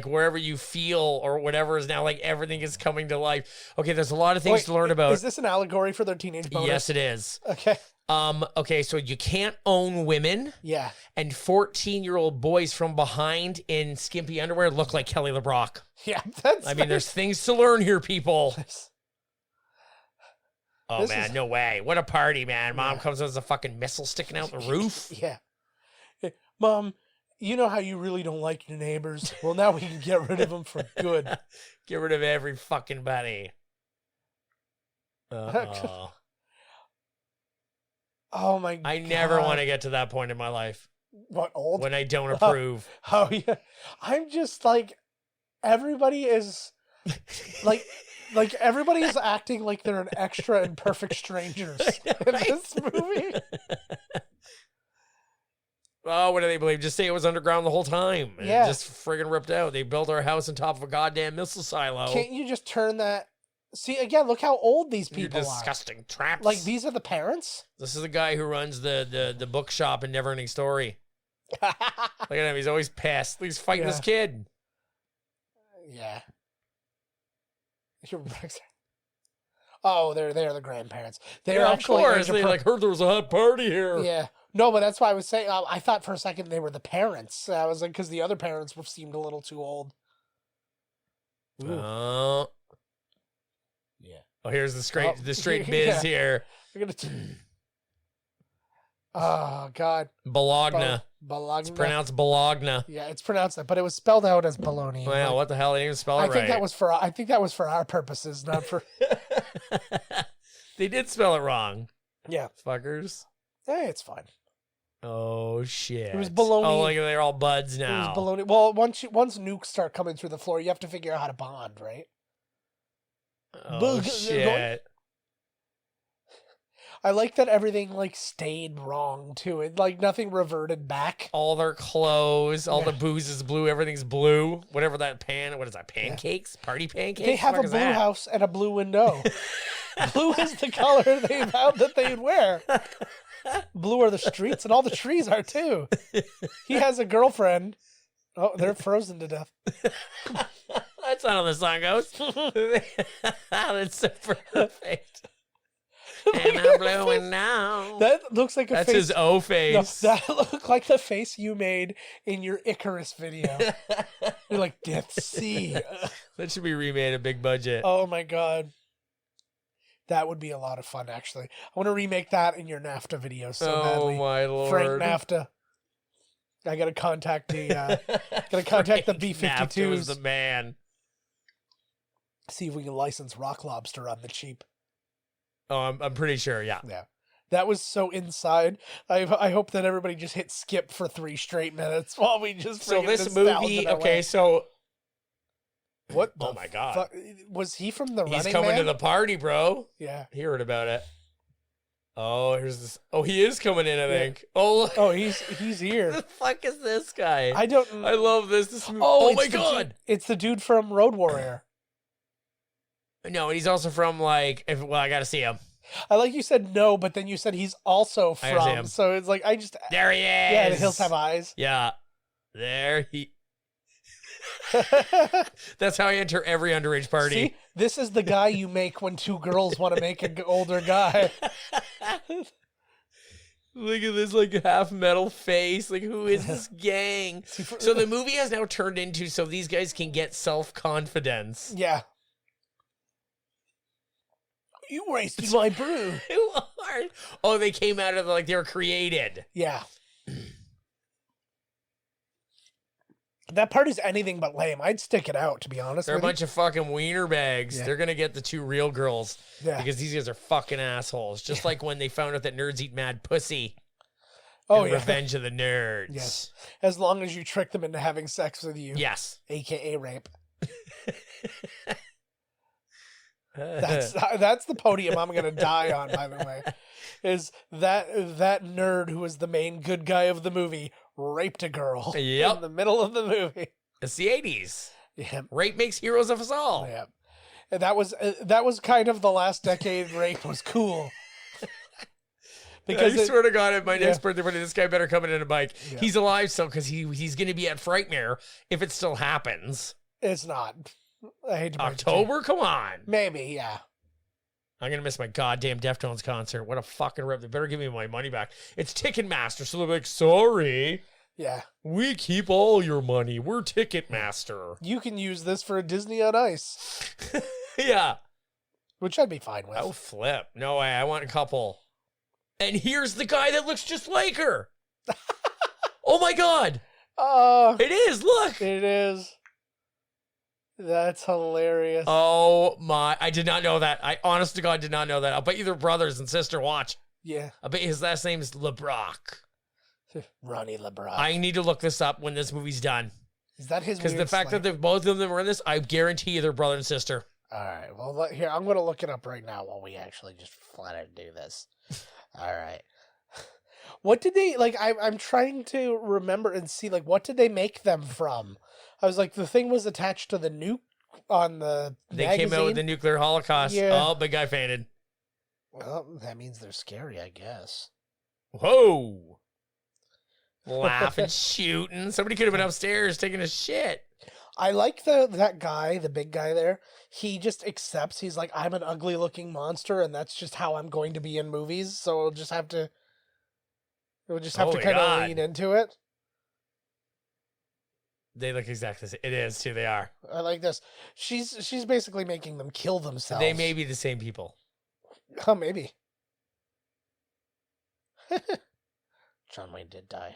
A: wherever you feel or whatever is now like everything is coming to life. Okay, there's a lot of things to learn about.
B: Is this an allegory for their teenage bonus?
A: Yes, it is.
B: Okay.
A: Okay, so you can't own women.
B: Yeah.
A: And 14-year-old boys from behind in skimpy underwear look like Kelly LeBrock.
B: Yeah,
A: there's things to learn here, people. Oh, man, no way. What a party, man. Mom comes with a fucking missile sticking out the roof.
B: Yeah. Hey, Mom, you know how you really don't like your neighbors? Well, now we can get rid of them for good.
A: Get rid of every fucking buddy.
B: Oh, my God.
A: I never want to get to that point in my life.
B: What, old?
A: When I don't approve.
B: Oh, yeah. I'm just like, everybody is like everybody is acting like they're an extra in Perfect Strangers in this movie.
A: Oh, what do they believe? Just say it was underground the whole time. And
B: Yeah.
A: it just friggin' ripped out. They built our house on top of a goddamn missile silo.
B: Can't you just turn that? See, again, look how old these people
A: You disgusting traps.
B: Like, these are the parents?
A: This is the guy who runs the bookshop in Neverending Story. Look at him. He's always pissed. He's fighting this kid.
B: Yeah. Oh, they're the grandparents. They're actually,
A: of course. They heard there was a hot party here.
B: Yeah. No, but that's why I was saying, I thought for a second they were the parents. I was like, because the other parents seemed a little too old. Ooh.
A: Oh,
B: Yeah.
A: oh, here's the straight
B: Yeah.
A: biz here.
B: We're gonna. Oh God.
A: Bologna.
B: Bologna.
A: It's pronounced Bologna.
B: Yeah, it's pronounced that, but it was spelled out as baloney.
A: Well,
B: Like,
A: what the hell? They didn't even spell it
B: I
A: right.
B: think that was for our purposes, not for.
A: They did spell it wrong.
B: Yeah.
A: Fuckers.
B: Hey, it's fine.
A: Oh shit.
B: It was baloney.
A: Oh, like they're all buds
B: It
A: now.
B: was baloney. Well, once nukes start coming through the floor, you have to figure out how to bond, right?
A: Oh shit.
B: I like that everything like stayed wrong too. It like nothing reverted back.
A: All their clothes, all
B: Yeah.
A: the booze is blue, everything's blue. Whatever that what is that? Pancakes? Party pancakes?
B: They have
A: What
B: a
A: the fuck is
B: blue
A: that?
B: house and a blue window. Blue is the color they vowed that they'd wear. Blue are the streets, and all the trees are too. He has a girlfriend. Oh, they're frozen to death.
A: That's not how the song goes. That's so perfect. And I'm blowing now.
B: That looks like a
A: That's
B: face.
A: his O
B: No,
A: face.
B: that looked like the face you made in your Icarus video. You're like, Death Sea.
A: That should be remade a big budget.
B: Oh my God. That would be a lot of fun, actually. I want to remake that in your NAFTA video so badly.
A: My lord.
B: Frank NAFTA. I gotta contact the
A: Frank
B: B-52s.
A: was the man.
B: See if we can license Rock Lobster on the cheap.
A: Oh, I'm pretty sure, yeah.
B: Yeah. That was so inside. I hope that everybody just hit skip for 3 straight minutes while we just
A: So
B: friggin'
A: this
B: nostalgia
A: movie,
B: that
A: okay,
B: way.
A: so
B: What
A: oh
B: the
A: my God.
B: fuck? Was he from the
A: He's
B: Running
A: coming
B: Man?
A: to the party, bro.
B: Yeah.
A: He heard about it. Oh, here's this. Oh, he is coming in, I
B: Yeah.
A: think. Oh, look.
B: Oh, he's here.
A: Who the fuck is this guy?
B: I don't.
A: I love this. This movie.
B: Oh,
A: Oh,
B: it's
A: my
B: the dude-
A: God.
B: It's the dude from Road Warrior.
A: No, and he's also from like. Well, I gotta see him.
B: I like you said no, but then you said he's also
A: I gotta see him.
B: from. So it's like I just.
A: There he is.
B: Yeah, the hills have eyes.
A: Yeah, there he. That's how I enter every underage party.
B: See, this is the guy you make when 2 girls want to make an older guy.
A: Look at this, like half metal face. Like, who is this gang? So the movie has now turned into so these guys can get self-confidence.
B: Yeah. You wasted my brew.
A: Who are? Oh, they came out of like they were created.
B: Yeah. That part is anything but lame. I'd stick it out, to be honest.
A: They're a
B: with you.
A: bunch of fucking wiener bags.
B: Yeah.
A: They're gonna get the 2 real girls
B: Yeah.
A: because these guys are fucking assholes. Just like when they found out that nerds eat mad pussy.
B: Oh,
A: in
B: yeah.
A: Revenge of the Nerds.
B: Yes. As long as you trick them into having sex with you.
A: Yes.
B: AKA rape. That's the podium I'm gonna die on, by the way. Is that nerd who was the main good guy of the movie raped a girl
A: Yep.
B: in the middle of the movie.
A: It's the 80s.
B: Yeah.
A: Rape makes heroes of us all.
B: Yeah. And that was kind of the last decade rape was cool.
A: I swear to God, at my next
B: Yeah.
A: birthday party, this guy better come in a bike.
B: Yeah.
A: He's alive still because he's going to be at Frightmare if it still happens.
B: It's not. I hate to break it to you.
A: October? Come on.
B: Maybe, yeah.
A: I'm going to miss my goddamn Deftones concert. What a fucking rip. They better give me my money back. It's Ticketmaster, so they're like, sorry.
B: Yeah.
A: We keep all your money. We're Ticketmaster.
B: You can use this for a Disney on Ice,
A: Yeah.
B: which I'd be fine with.
A: Oh, flip. No way. I want a couple. And here's the guy that looks just like her. Oh, my God. It is. Look.
B: It is. That's hilarious.
A: Oh, my. I did not know that. I, honest to God, did not know that. I'll bet you they're brothers and sister. Watch.
B: Yeah.
A: I bet his last name is LeBrock.
B: Ronnie LeBrock.
A: I need to look this up when this movie's done.
B: Is that his
A: Because the
B: weird
A: fact
B: slang?
A: that both of them are in this, I guarantee you they're brother and sister.
B: All right. Well, here, I'm going to look it up right now while we actually just flat out do this. All right. What did they, like, I'm trying to remember and see, like, what did they make them from? I was like, the thing was attached to the nuke on the
A: They
B: magazine.
A: came out with the nuclear holocaust.
B: Yeah.
A: Oh, big guy fainted.
B: Well, that means they're scary, I guess.
A: Whoa. Laughing, shooting. Somebody could have been upstairs taking a shit.
B: I like that guy, the big guy there. He just accepts. He's like, I'm an ugly looking monster, and that's just how I'm going to be in movies. So we'll just have to
A: Oh
B: kind
A: my
B: of
A: God.
B: lean into it.
A: They look exactly the same. It is, too. They are.
B: I like this. She's basically making them kill themselves.
A: They may be the same people.
B: Oh, maybe. John Wayne did die.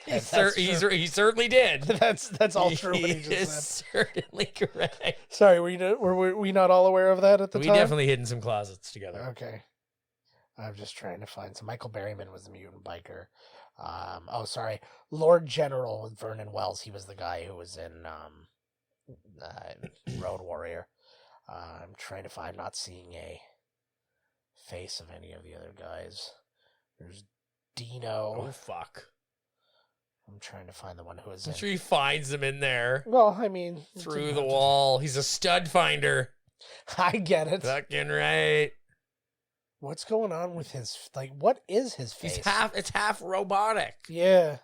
A: He certainly did.
B: That's all true. What he
A: He
B: just
A: is
B: said.
A: certainly correct.
B: Sorry, were we not all aware of that at the
A: We
B: time?
A: definitely hid in some closets together.
B: Okay. I'm just trying to find. So Michael Berryman was the mutant biker. Lord General with Vernon Wells. He was the guy who was in Road Warrior. I'm trying to find. Not seeing a face of any of the other guys. There's Dino.
A: Oh, fuck.
B: I'm trying to find the one who was
A: I'm
B: in.
A: sure he finds them in there.
B: Well, I mean,
A: Through the wall. He's a stud finder.
B: I get it.
A: Fucking right.
B: What's going on with his, like, what is his face?
A: It's half robotic.
B: Yeah.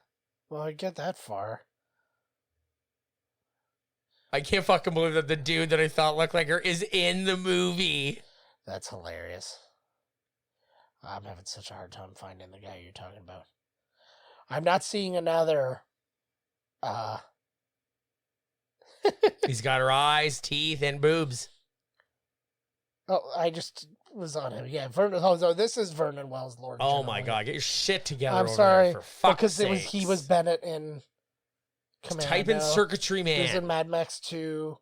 B: Well, I get that far.
A: I can't fucking believe that the dude that I thought looked like her is in the movie.
B: That's hilarious. I'm having such a hard time finding the guy you're talking about. I'm not seeing another,
A: He's got her eyes, teeth, and boobs.
B: Oh, I just was on him. Yeah, Vernon. Oh, no, this is Vernon Wells, Lord.
A: Oh
B: General.
A: my god, get your shit together.
B: I'm
A: over
B: sorry,
A: there, for fuck's
B: because it was
A: sakes.
B: he was Bennett in
A: Just
B: Commando.
A: type in Circuitry
B: He was in
A: Man.
B: Mad Max 2.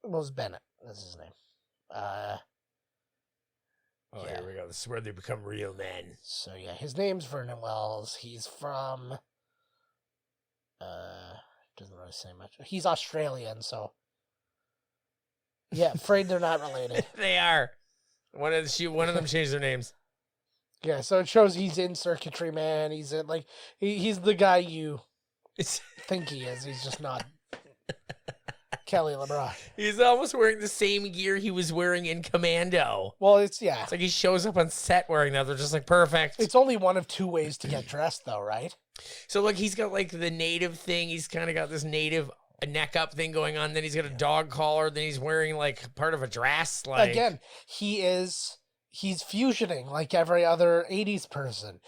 B: What was Bennett? That's his name.
A: Oh,
B: yeah.
A: here we go. This is where they become real men.
B: So yeah, his name's Vernon Wells. He's from. Doesn't really say much. He's Australian, so. Yeah, afraid they're not related.
A: They are. One of them changed their names.
B: Yeah, so it shows he's in Circuitry Man. He's in he's the guy you think he is. He's just not. Kelly LeBrock.
A: He's almost wearing the same gear he was wearing in Commando.
B: Well,
A: It's like he shows up on set wearing that. They're just like, perfect.
B: it's only one of two ways to get dressed, though, right?
A: So, like, he's got, like, the native thing. He's kind of got this native neck up thing going on. Then he's got a dog collar. Then he's wearing, like, part of a dress. Like,
B: Again, he's fusioning like every other 80s person.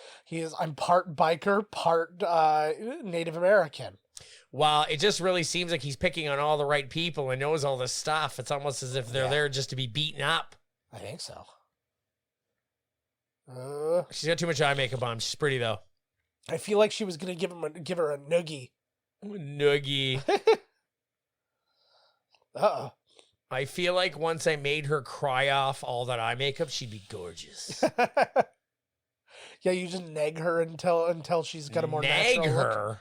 B: I'm part biker, part Native American.
A: While it just really seems like he's picking on all the right people and knows all this stuff. It's almost as if they're there just to be beaten up.
B: I think so.
A: She's got too much eye makeup on. She's pretty, though.
B: I feel like she was gonna give her a noogie.
A: Noogie.
B: Uh-oh.
A: I feel like once I made her cry off all that eye makeup, she'd be gorgeous.
B: Yeah, you just nag her until she's got a more natural
A: Nag
B: look.
A: her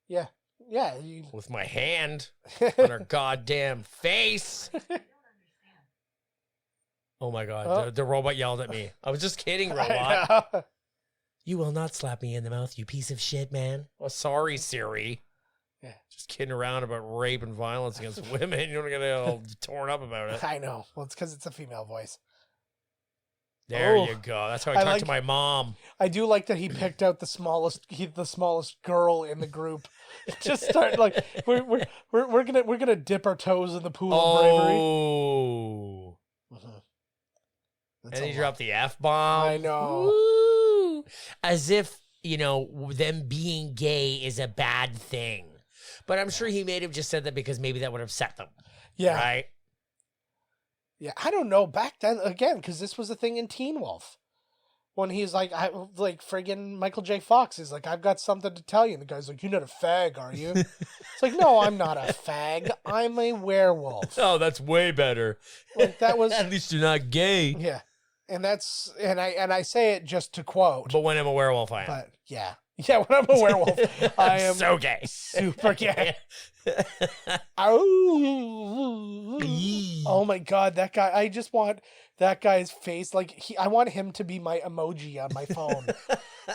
B: Yeah. Yeah.
A: with my hand on her goddamn face. Oh my god,
B: Oh.
A: the robot yelled at me. I was just kidding, robot.
B: I know.
A: You will not slap me in the mouth, you piece of shit, man. Oh, sorry, Siri.
B: Yeah.
A: Just kidding around about rape and violence against women. You don't get all torn up about it.
B: I know. Well, it's because it's a female voice.
A: There
B: Oh.
A: you go. That's how I talk to my mom.
B: I do like that he picked out the smallest girl in the group. Just start like we're gonna dip our toes in the pool of bravery.
A: Oh.
B: That's
A: And
B: a
A: he
B: lot.
A: dropped the F-bomb.
B: I know.
A: Woo! As if, them being gay is a bad thing. But I'm sure he may have just said that because maybe that would upset them.
B: Yeah.
A: Right?
B: Yeah, I don't know. Back then, again, because this was a thing in Teen Wolf. When he's like friggin' Michael J. Fox is like, I've got something to tell you. And the guy's like, you're not a fag, are you? It's like, no, I'm not a fag. I'm a werewolf.
A: Oh, that's way better.
B: Like, that was...
A: At least you're not gay.
B: Yeah. And that's... And I say it just to quote.
A: But when I'm a werewolf, I am.
B: But, yeah. Yeah, when I'm a werewolf, I am
A: so gay.
B: super gay. Oh my god, that guy! I just want that guy's face. Like I want him to be my emoji on my phone,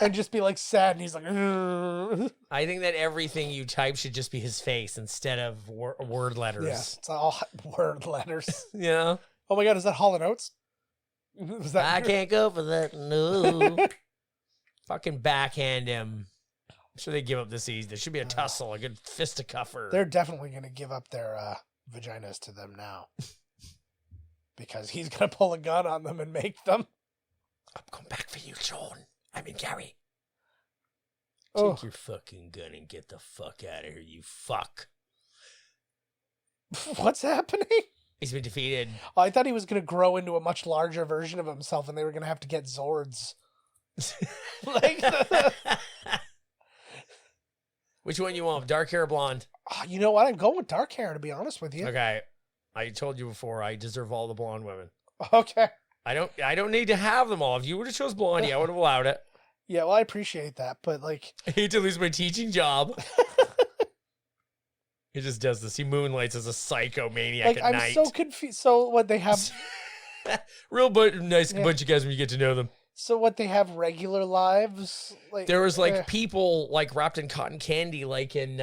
B: and just be like sad. And he's like, "Ugh."
A: I think that everything you type should just be his face instead of word letters.
B: Yeah, it's all word letters.
A: Yeah.
B: Oh my god, is that Hall & Oates? Was that?
A: I can't go for that. No. Fucking backhand him. I'm sure they give up this easy. There should be a tussle, a good fisticuff.
B: They're definitely gonna give up their vaginas to them now, because he's gonna pull a gun on them and make them.
A: I'm coming back for you, John. I'm in Gary. Take your fucking gun and get the fuck out of here, you fuck.
B: What's happening?
A: He's been defeated.
B: Oh, I thought he was going to grow into a much larger version of himself, and they were going to have to get Zords. Like,
A: which one you want, dark hair or blonde?
B: you know what? I'm going with dark hair, to be honest with you.
A: Okay, I told you before, I deserve all the blonde women.
B: Okay.
A: I don't need to have them all. If you would have chose Blondie, I would have allowed it.
B: Yeah, well, I appreciate that, but like,
A: I hate to lose my teaching job. He just does this. He moonlights as a psycho maniac
B: like
A: at
B: I'm
A: night.
B: so confused. So what they have?
A: Real nice bunch of guys when you get to know them.
B: So what they have regular lives? Like
A: There was like people like wrapped in cotton candy, like in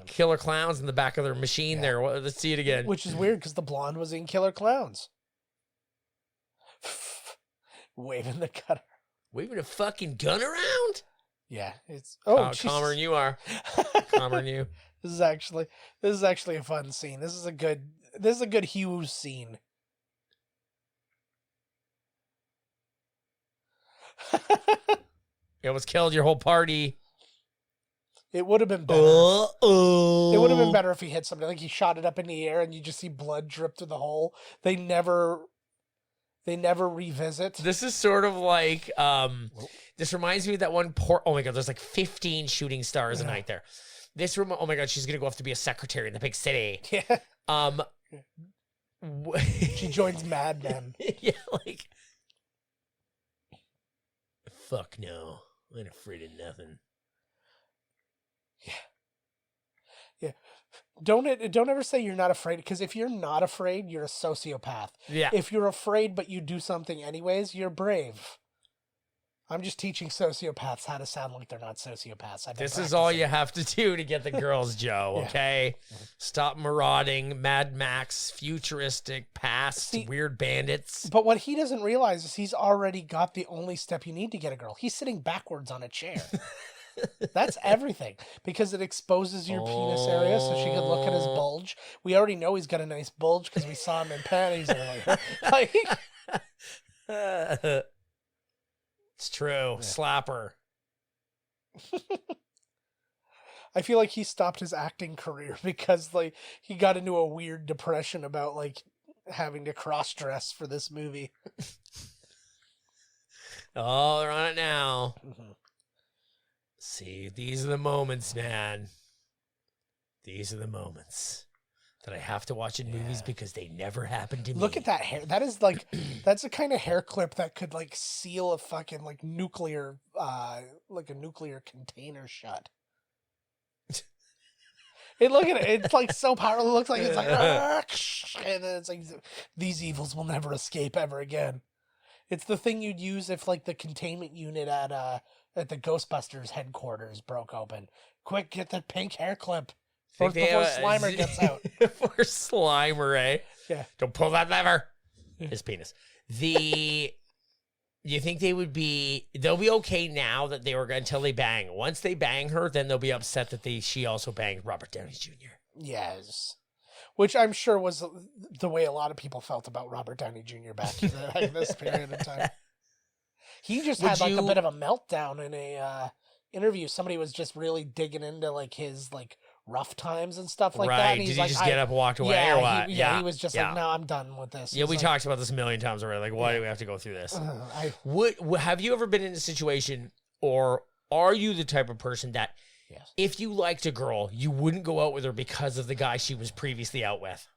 A: Killer Clowns in the back of their machine there. Let's see it again.
B: which is weird because the blonde was in Killer Clowns. Waving the cutter.
A: Waving a fucking gun around?
B: Yeah, it's
A: calmer than you are. Calmer than you.
B: This is actually a fun scene. This is a good Hughes scene.
A: You almost killed your whole party.
B: It would have been better. It would have been better if he hit something. Like he shot it up in the air and you just see blood drip through the hole. They never revisit.
A: This is sort of like this reminds me of that one oh my god, there's like 15 shooting stars a night there. Oh my god, she's gonna go off to be a secretary in the big city.
B: Yeah. She joins Mad Men.
A: Yeah, like fuck no. I ain't afraid of nothing.
B: Yeah. Don't ever say you're not afraid, because if you're not afraid, you're a sociopath.
A: Yeah.
B: If you're afraid but you do something anyways, you're brave. I'm just teaching sociopaths how to sound like they're not sociopaths.
A: This is all you have to do to get the girls, Joe, okay? Stop marauding, Mad Max, futuristic, past, weird bandits.
B: But what he doesn't realize is he's already got the only step you need to get a girl. He's sitting backwards on a chair. That's everything, because it exposes your penis area so she can look at his bulge. We already know he's got a nice bulge because we saw him in panties earlier.
A: It's true. Yeah. Slapper.
B: I feel like he stopped his acting career because like he got into a weird depression about like having to cross-dress for this movie.
A: Oh, they're on it now. Mm-hmm. See, these are the moments, man. These are the moments that I have to watch in movies because they never happened to me.
B: Look at that hair. That is like, that's a kind of hair clip that could like seal a fucking like nuclear, like a nuclear container shut. Look at it. It's like so powerful. It looks like it's like, and then it's like, these evils will never escape ever again. It's the thing you'd use if like the containment unit at the Ghostbusters headquarters broke open. Quick, get that pink hair clip. Before Slimer gets out.
A: Before Slimer, eh?
B: Yeah.
A: Don't pull that lever. His penis. You think they'll be okay now that they were until they bang. Once they bang her, then they'll be upset that she also banged Robert Downey Jr.
B: Yes. Which I'm sure was the way a lot of people felt about Robert Downey Jr. back in this period of time. He just had like a bit of a meltdown in a interview. Somebody was just really digging into like his like rough times and stuff like that. And
A: he's Did he just get up and walked away or what?
B: He was just like, no, I'm done with this.
A: Yeah, we talked about this a million times already. Like, why do we have to go through this? Have you ever been in a situation, or are you the type of person that if you liked a girl, you wouldn't go out with her because of the guy she was previously out with?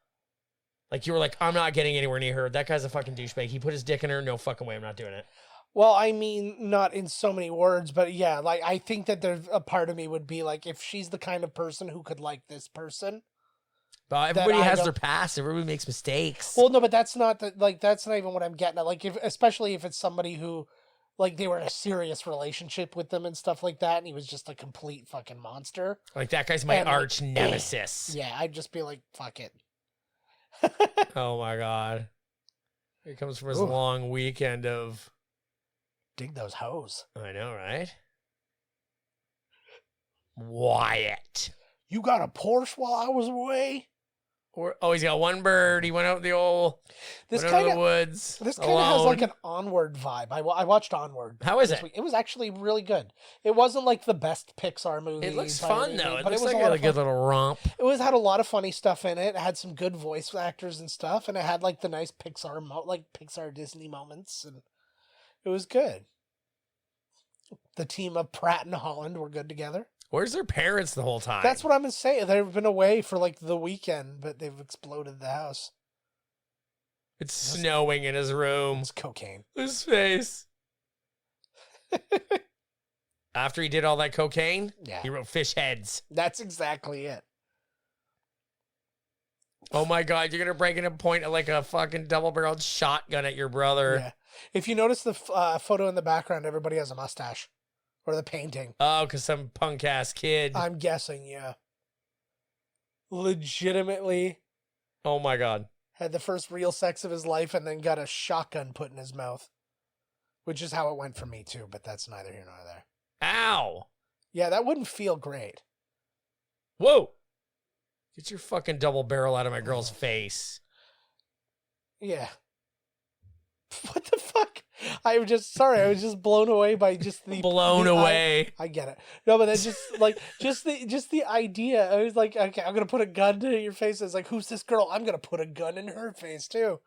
A: Like, you were like, I'm not getting anywhere near her. That guy's a fucking douchebag. He put his dick in her. No fucking way. I'm not doing it.
B: Well, I mean, not in so many words, but yeah, like, I think that there's a part of me would be like, if she's the kind of person who could like this person.
A: But everybody has their past. Everybody makes mistakes.
B: Well, no, but that's not even what I'm getting at. Like, especially if it's somebody who, like, they were in a serious relationship with them and stuff like that, and he was just a complete fucking monster.
A: Like, that guy's my arch nemesis.
B: Yeah, I'd just be like, fuck it.
A: Oh my god. He comes from his long weekend of...
B: Dig those hoes.
A: I know, right? Wyatt.
B: You got a Porsche while I was away?
A: He's got one bird. He went out in the woods.
B: This kind of has like an Onward vibe. I watched Onward.
A: How is it?
B: It was actually really good. It wasn't like the best Pixar movie.
A: It looks fun though. It looks
B: was
A: like a good little romp.
B: It had a lot of funny stuff in it. It had some good voice actors and stuff, and it had like the nice Pixar Disney moments, and it was good. The team of Pratt and Holland were good together.
A: Where's their parents the whole time?
B: That's what I'm saying. They've been away for like the weekend, but they've exploded the house.
A: It's snowing in his room.
B: It's cocaine.
A: His face. After he did all that cocaine, he wrote fish heads.
B: That's exactly it.
A: Oh my God, you're going to break in a point at like a fucking double-barreled shotgun at your brother.
B: Yeah. If you notice the photo in the background, everybody has a mustache. Or the painting.
A: Oh, because some punk-ass kid.
B: I'm guessing, yeah. Legitimately.
A: Oh my God.
B: Had the first real sex of his life and then got a shotgun put in his mouth. Which is how it went for me too, but that's neither here nor there.
A: Ow.
B: Yeah, that wouldn't feel great.
A: Whoa. Get your fucking double barrel out of my girl's face.
B: Yeah. What the fuck? I was just blown away by just the
A: away.
B: I get it. No, but that's just the idea. I was like, okay, I'm gonna put a gun to your face. It's like, who's this girl? I'm gonna put a gun in her face too.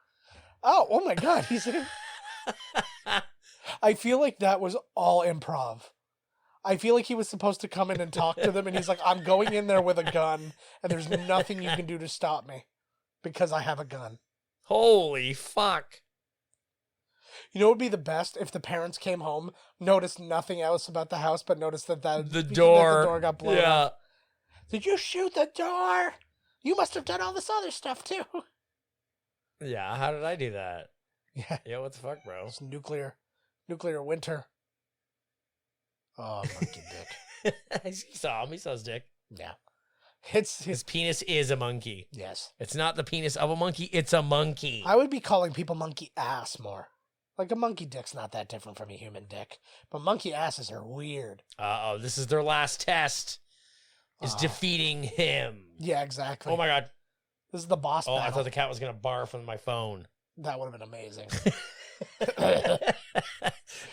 B: Oh my God, he's in. I feel like that was all improv. I feel like he was supposed to come in and talk to them, and he's like, I'm going in there with a gun, and there's nothing you can do to stop me because I have a gun.
A: Holy fuck.
B: You know what would be the best? If the parents came home, noticed nothing else about the house, but noticed that the door got blown up. Did you shoot the door? You must have done all this other stuff too.
A: Yeah, how did I do that?
B: Yeah.
A: Yeah, what the fuck, bro?
B: It's nuclear winter. Oh, monkey dick.
A: He saw him. He saw his dick.
B: Yeah.
A: His penis is a monkey.
B: Yes.
A: It's not the penis of a monkey. It's a monkey.
B: I would be calling people monkey ass more. Like a monkey dick's not that different from a human dick. But monkey asses are weird.
A: Uh-oh, this is their last test. Is defeating him.
B: Yeah, exactly.
A: Oh my God.
B: This is the boss battle.
A: I thought the cat was going to barf on my phone.
B: That would have been amazing.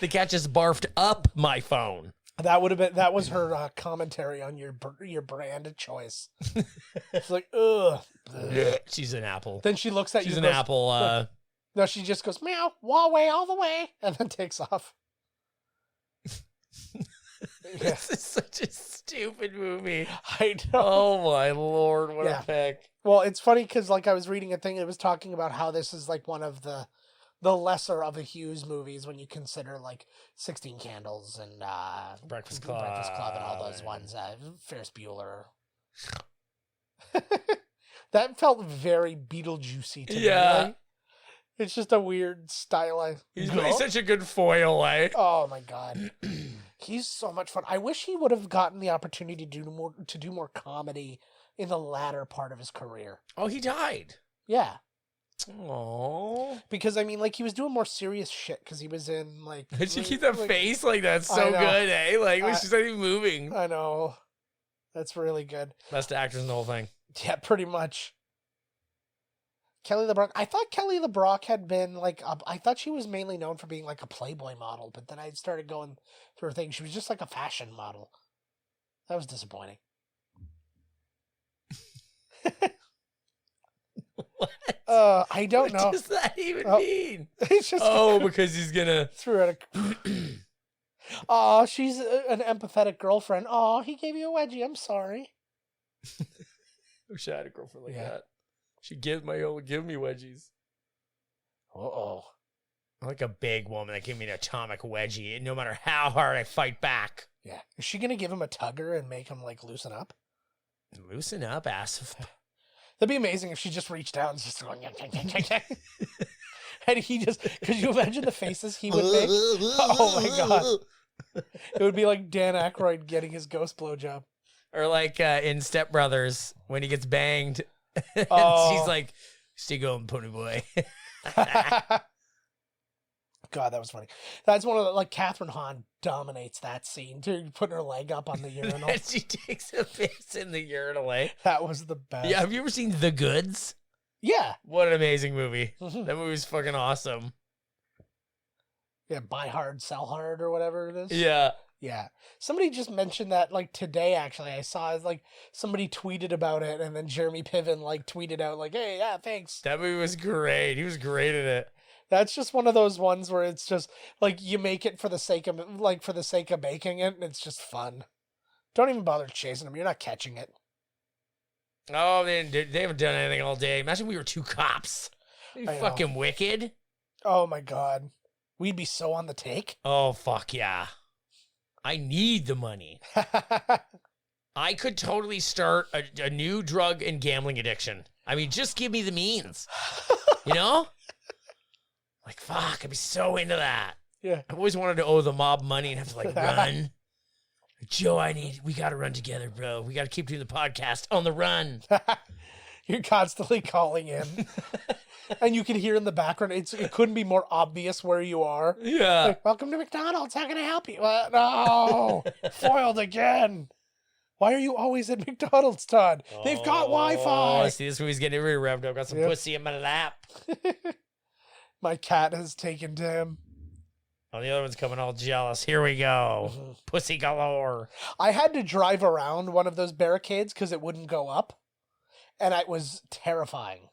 A: The cat just barfed up my phone.
B: That was her commentary on your brand choice. She's like, ugh.
A: She's an apple.
B: Then she looks at you.
A: She's an apple.
B: No, she just goes, meow, Huawei all the way, and then takes off.
A: This is such a stupid movie.
B: I know.
A: Oh my Lord, what a pick.
B: Well, it's funny because like I was reading a thing, it was talking about how this is like one of the lesser of the Hughes movies when you consider like 16 Candles and
A: Breakfast Club
B: and all those ones. Ferris Bueller. That felt very Beetlejuicy to me.
A: Yeah.
B: Right? It's just a weird stylized.
A: He's such a good foil, eh?
B: Oh my God. He's so much fun. I wish he would have gotten the opportunity to do more comedy in the latter part of his career.
A: Oh, he died.
B: Yeah.
A: Oh.
B: Because I mean, like he was doing more serious shit because he was in like.
A: Did you keep that face like that's so good, eh? Like she's not even moving.
B: I know. That's really good.
A: Best actors in the whole thing.
B: Yeah, pretty much. Kelly LeBrock. I thought Kelly LeBrock had been like, I thought she was mainly known for being like a Playboy model, but then I started going through her thing. She was just like a fashion model. That was disappointing.
A: What?
B: I don't know.
A: What does that even mean?
B: It's just
A: because he's gonna
B: threw out a. She's an empathetic girlfriend. Oh, he gave you a wedgie. I'm sorry.
A: I wish I had a girlfriend like that. She give me wedgies.
B: Uh-oh.
A: I like a big woman that gave me an atomic wedgie, no matter how hard I fight back.
B: Yeah. Is she gonna give him a tugger and make him like loosen up?
A: Loosen up, ass.
B: That'd be amazing if she just reached out and just going, and he just, could you imagine the faces he would make? Oh my God. It would be like Dan Aykroyd getting his ghost blowjob.
A: Or like in Step Brothers when he gets banged. And she's like, still going, pony boy.
B: God, that was funny. That's one of the, like, Catherine Hahn dominates that scene, too, putting her leg up on the urinal.
A: And she takes a piss in the urinal.
B: That was the best.
A: Yeah, have you ever seen The Goods?
B: Yeah.
A: What an amazing movie.
B: Mhm.
A: That movie's fucking awesome.
B: Yeah, buy hard, sell hard, or whatever it is.
A: Yeah.
B: Yeah. Somebody just mentioned that, like, today, actually. I saw, like, somebody tweeted about it, and then Jeremy Piven, like, tweeted out, like, hey, yeah, thanks.
A: That movie was great. He was great at it.
B: That's just one of those ones where it's just, like, you make it for the sake of making it, and it's just fun. Don't even bother chasing them. You're not catching it.
A: Oh, they haven't done anything all day. Imagine we were two cops. You
B: I know.
A: fucking wicked.
B: Oh, my God. We'd be so on the take.
A: Oh, fuck yeah. I need the money. I could totally start a new drug and gambling addiction. I mean, just give me the means. You know? Like, fuck, I'd be so into that.
B: Yeah.
A: I've always wanted to owe the mob money and have to, like, run. Like, Joe, we got to run together, bro. We got to keep doing the podcast on the run.
B: You're constantly calling in. And you can hear in the background, it couldn't be more obvious where you are.
A: Yeah.
B: Like, welcome to McDonald's. How can I help you? No. Foiled again. Why are you always at McDonald's, Todd? They've got Wi-Fi.
A: Oh, see, this movie's getting really revved up. Got some pussy in my lap.
B: My cat has taken to him.
A: Oh, the other one's coming all jealous. Here we go.
B: Mhm.
A: Pussy galore.
B: I had to drive around one of those barricades because it wouldn't go up. And it was terrifying.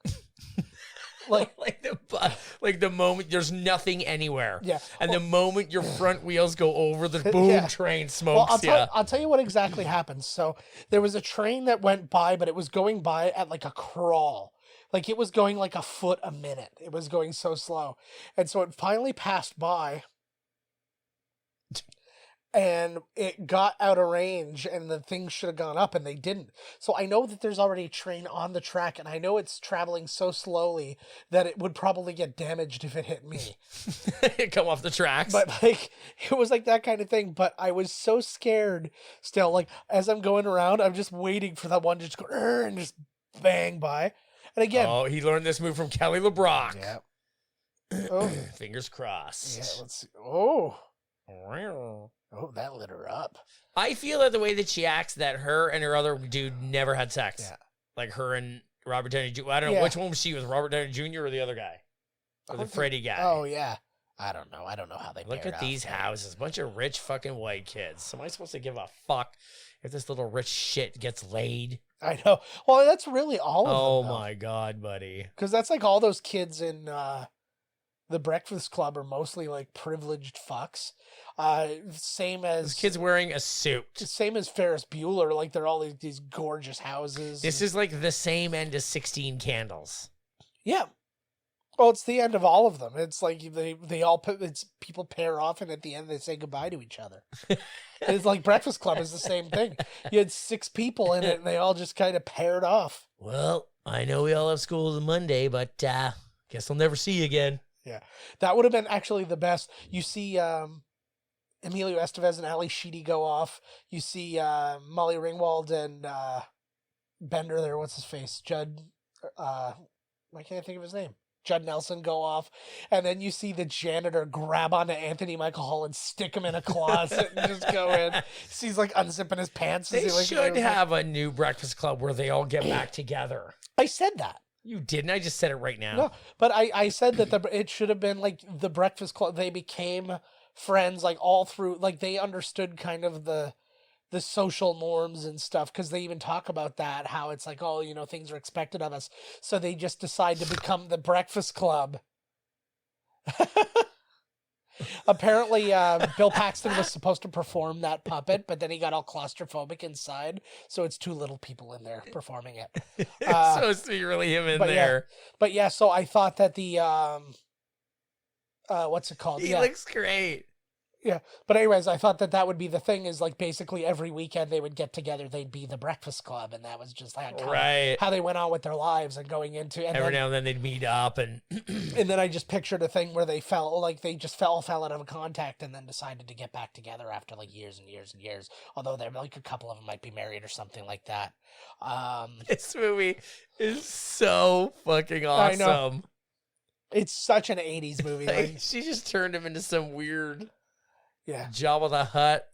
A: Like the moment there's nothing anywhere.
B: Yeah.
A: And the moment your front wheels go over, the boom train smokes.
B: I'll tell you what exactly happened. So there was a train that went by, but it was going by at like a crawl. Like it was going like a foot a minute. It was going so slow. And so it finally passed by. And it got out of range and the thing should have gone up and they didn't. So I know that there's already a train on the track and I know it's traveling so slowly that it would probably get damaged if it hit me.
A: Come off the tracks.
B: But like, it was like that kind of thing. But I was so scared still. Like as I'm going around, I'm just waiting for that one to just go and just bang by. And again.
A: Oh, he learned this move from Kelly LeBrock.
B: Yeah. Oh.
A: Fingers crossed.
B: Yeah, let's see. Oh, that lit her up.
A: I feel that the way that she acts, that her and her other dude never had sex.
B: Yeah.
A: Like her and Robert Downey Jr. I don't know which one was she with, Robert Downey Jr. or the other guy? Or the Freddy guy?
B: Oh, yeah. I don't know how they
A: Look
B: paired
A: at these houses. Bunch of rich fucking white kids. Am I supposed to give a fuck if this little rich shit gets laid?
B: I know. Well, that's really all of them.
A: Oh, my God, buddy.
B: Because that's like all those kids in the Breakfast Club are mostly like privileged fucks. Same as
A: This kid's wearing a suit.
B: Same as Ferris Bueller. Like they're all these gorgeous houses.
A: This is like the same end as 16 Candles.
B: Yeah. Well, it's the end of all of them. It's like they all people pair off and at the end they say goodbye to each other. It's like Breakfast Club is the same thing. You had 6 people in it and they all just kind of paired off.
A: Well, I know we all have school on Monday, but guess I'll never see you again.
B: Yeah. That would have been actually the best. You see Emilio Estevez and Ali Sheedy go off. You see Molly Ringwald and Bender there. What's his face? Judd. Why can't I think of his name? Judd Nelson go off. And then you see the janitor grab onto Anthony Michael Hall and stick him in a closet and just go in. So he's like unzipping his pants.
A: They should have a new Breakfast Club where they all get back together.
B: I said that.
A: You didn't. I just said it right now.
B: No, but I said that it should have been like the Breakfast Club. They became friends like all through, like they understood kind of the social norms and stuff, because they even talk about that, how it's like, oh, things are expected of us. So they just decide to become the Breakfast Club. Apparently, Bill Paxton was supposed to perform that puppet, but then he got all claustrophobic inside, so it's 2 little people in there performing it.
A: It's supposed to be really him in there.
B: But yeah, so I thought that the what's it called?
A: He looks great.
B: Yeah, but anyways, I thought that would be the thing, is like basically every weekend they would get together, they'd be the Breakfast Club, and that was just like how they went on with their lives and going into. And
A: every now and then they'd meet up, and
B: and then I just pictured a thing where they fell out of contact and then decided to get back together after like years and years and years. Although they're like a couple of them might be married or something like that.
A: This movie is so fucking awesome.
B: I know. It's such an 80s movie. Like,
A: She just turned him into some weird
B: yeah.
A: Jabba the Hutt.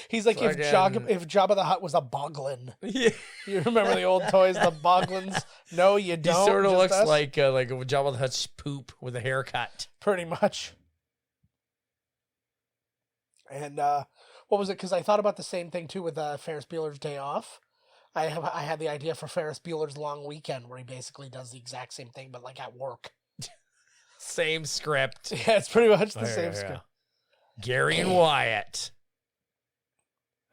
B: He's like if Jabba the Hutt was a boglin.
A: Yeah.
B: You remember the old toys, the boglins? No, you don't.
A: He sort of
B: just
A: looks
B: us?
A: like Jabba the Hutt's poop with a haircut.
B: Pretty much. And what was it? Because I thought about the same thing too with Ferris Bueller's Day Off. I had the idea for Ferris Bueller's Long Weekend, where he basically does the exact same thing, but like at work.
A: Same script.
B: Yeah, it's pretty much the same script.
A: Gary and Wyatt.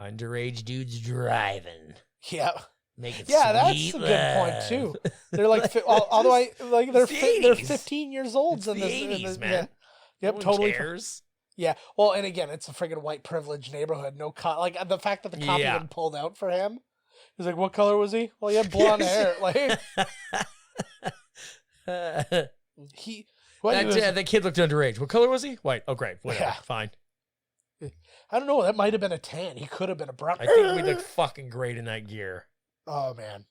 A: Underage dudes driving.
B: Yeah.
A: Making
B: that's
A: sweet
B: a
A: love.
B: good point too. They're like, although they're
A: 80s.
B: 15 years old
A: It's
B: in
A: the
B: this.
A: 80s, man.
B: Yeah. Yep,
A: No one
B: totally.
A: cares.
B: Yeah. Well, and again, it's a friggin' white privileged neighborhood. No like the fact that the cop even pulled out for him. He's like, "What color was he?" Well, he had blonde hair. Like he.
A: That kid looked underage. What color was he? White. Oh, great. Whatever.
B: Yeah.
A: Fine.
B: I don't know. That might have been a tan. He could have been a brown.
A: I think we look fucking great in that gear.
B: Oh man.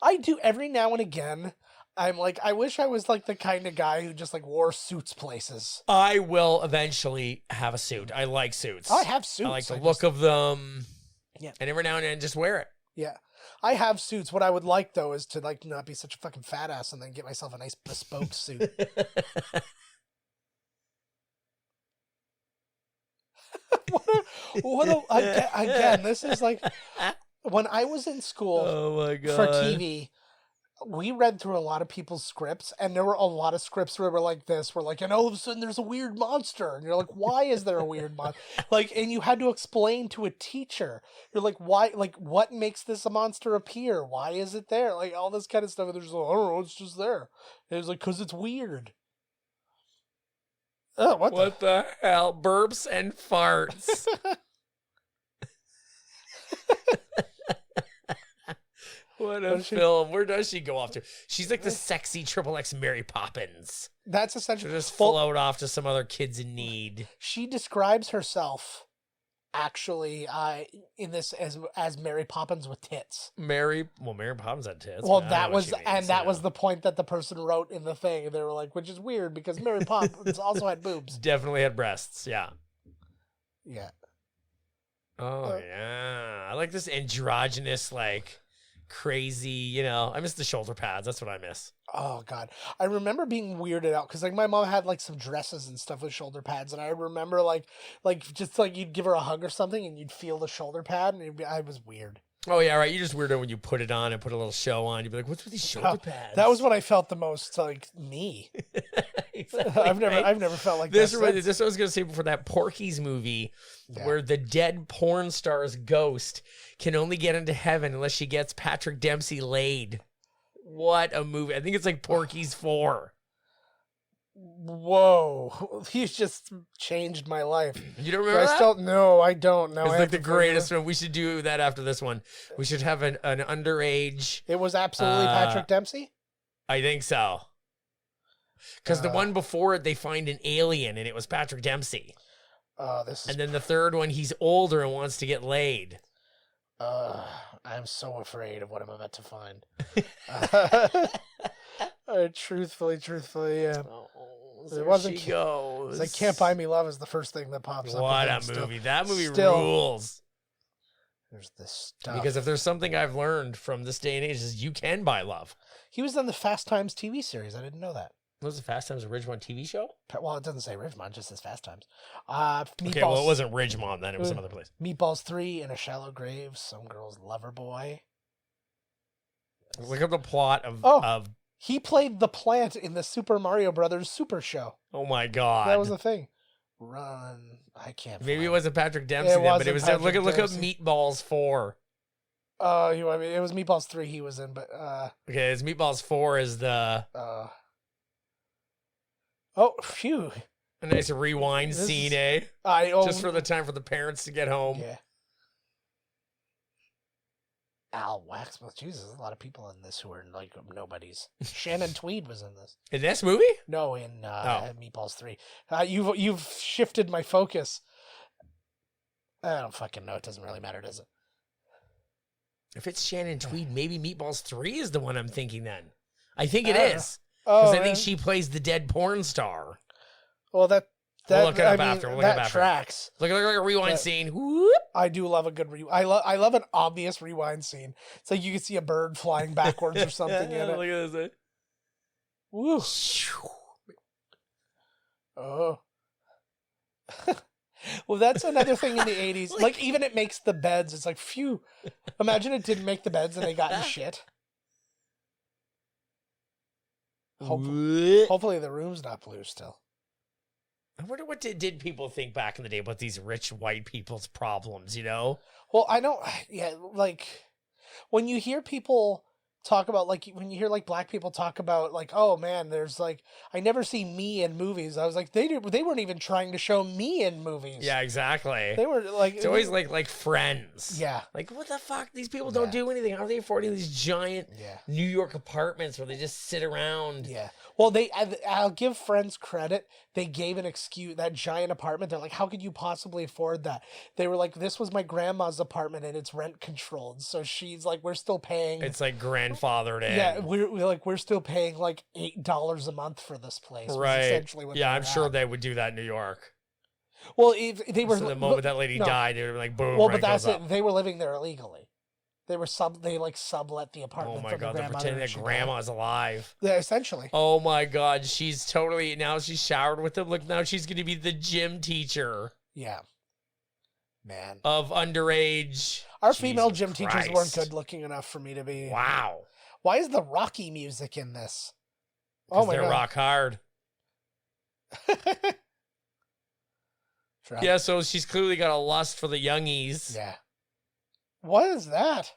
B: I do every now and again. I'm like, I wish I was like the kind of guy who just like wore suits places.
A: I will eventually have a suit. I like suits.
B: I have suits.
A: I like the look of them.
B: Yeah.
A: And every now and then just wear it.
B: Yeah. I have suits. What I would like though is to like not be such a fucking fat ass and then get myself a nice bespoke suit. Again, this is like when I was in school
A: Oh my God.
B: for TV, we read through a lot of people's scripts, and there were a lot of scripts where we're like this, we're like, and all of a sudden there's a weird monster, and you're like, why is there a weird monster? Like, and you had to explain to a teacher, you're like, why, like, what makes this a monster appear? Why is it there? Like, all this kind of stuff, and they're just like, I don't know, it's just there. And it was like, because it's weird. Oh,
A: What the hell? Burps and farts. What a film. Where does she go off to? She's like the sexy XXX Mary Poppins.
B: That's essentially
A: She'll just float off to some other kids in need.
B: She describes herself actually in this as Mary Poppins with tits.
A: Mary Poppins had tits.
B: Well,
A: I
B: that
A: know what
B: was
A: she means,
B: and that
A: yeah.
B: was the point that the person wrote in the thing. They were like, which is weird because Mary Poppins also had boobs.
A: Definitely had breasts. Yeah.
B: Yeah.
A: Oh yeah. I like this androgynous, like crazy. I miss the shoulder pads. That's what I miss.
B: Oh God, I remember being weirded out because like my mom had like some dresses and stuff with shoulder pads, and I remember like just like you'd give her a hug or something, and you'd feel the shoulder pad, and I was weird.
A: Oh yeah, right. You just weirdo when you put it on and put a little show on. You'd be like, "What's with these shoulder pads?"
B: That was when I felt the most like me.
A: Exactly,
B: I've never felt like this.
A: This I was gonna say before that Porky's movie, where the dead porn star's ghost can only get into heaven unless she gets Patrick Dempsey laid. What a movie! I think it's like Porky's 4.
B: Whoa, he's just changed my life.
A: You don't remember that?
B: I don't know.
A: It's like the greatest one. We should do that after this one. We should have an underage.
B: It was absolutely Patrick Dempsey?
A: I think so. Because the one before it, they find an alien, and it was Patrick Dempsey. And then the third one, he's older and wants to get laid.
B: I'm so afraid of what I'm about to find. Truthfully, yeah.
A: There
B: wasn't.
A: she goes.
B: It's like Can't Buy Me Love is the first thing that pops up.
A: What a movie. That movie rules.
B: There's this stuff.
A: Because if there's something I've learned from this day and age is you can buy love.
B: He was in the Fast Times TV series. I didn't know that.
A: Was the Fast Times a Ridgemont TV show?
B: Well, it doesn't say Ridgemont, it just says Fast Times.
A: Okay, well, it wasn't Ridgemont then. It was some other place.
B: Meatballs 3, In a Shallow Grave, Some Girl's Lover Boy.
A: Look up the plot of...
B: He played the plant in the Super Mario Brothers Super Show.
A: Oh my God.
B: That was the thing. Run. I can't
A: Maybe it wasn't Patrick Dempsey then, but it was... Look up Meatballs 4.
B: It was Meatballs 3 he was in, but...
A: Okay, it's Meatballs 4 is the...
B: Oh, phew.
A: A nice rewind scene, eh? Just for the time for the parents to get home.
B: Yeah. Al Waxman. Jesus, there's a lot of people in this who are like nobodies. Shannon Tweed was in this.
A: In this movie?
B: No, in Meatballs 3. You've shifted my focus. I don't fucking know. It doesn't really matter, does it?
A: If it's Shannon Tweed, maybe Meatballs 3 is the one I'm thinking then. I think it is. Because
B: Oh,
A: I think
B: man.
A: she plays the dead porn star.
B: Well, that
A: We'll look it up
B: I mean,
A: after. We'll look it up
B: that
A: after.
B: tracks.
A: Look at a rewind
B: But-
A: scene. Whoop.
B: I do love a good I love an obvious rewind scene. It's like you can see a bird flying backwards or something in it.
A: Look at this.
B: Woo. Oh. Well, that's another thing in the 80s. Like, even it makes the beds. It's like, phew. Imagine it didn't make the beds and they got in shit. Hopefully the room's not blue still.
A: I wonder what did people think back in the day about these rich white people's problems, you know?
B: Well, I don't, yeah, like, when you hear people talk about, like, when you hear, like, black people talk about, like, oh, man, there's, like, I never see me in movies. I was like, they weren't even trying to show me in movies.
A: Yeah, exactly.
B: They were, like...
A: It's always like Friends.
B: Yeah.
A: Like, what the fuck? These people don't do anything. How are they affording these giant New York apartments where they just sit around?
B: Yeah. Well, I'll give Friends credit. They gave an excuse, that giant apartment. They're like, how could you possibly afford that? They were like, this was my grandma's apartment and it's rent controlled. So she's like, we're still paying.
A: It's like grandfathered in.
B: Yeah, we're still paying like $8 a month for this place. was
A: Right.
B: Essentially what
A: Yeah,
B: they
A: I'm
B: were
A: sure
B: at.
A: they would do that in New York.
B: Well, if they were
A: So the moment that lady
B: no.
A: died, they were like, boom.
B: Well,
A: rent
B: but that's
A: goes
B: it.
A: up.
B: They were living there illegally. They sublet the apartment.
A: Oh my
B: from
A: god,
B: the
A: they're
B: grandmother
A: pretending
B: when
A: that
B: she died.
A: grandma's alive.
B: Yeah, essentially.
A: Oh my god, she's showered with them. Look, now she's going to be the gym teacher
B: Yeah. Man.
A: of underage.
B: Our female
A: Jesus
B: gym teachers
A: Christ.
B: weren't good looking enough for me to be.
A: Wow.
B: Why is the Rocky music in this?
A: Oh
B: Oh my
A: they're
B: god.
A: rock hard. Yeah, so she's clearly got a lust for the youngies.
B: Yeah. What is that?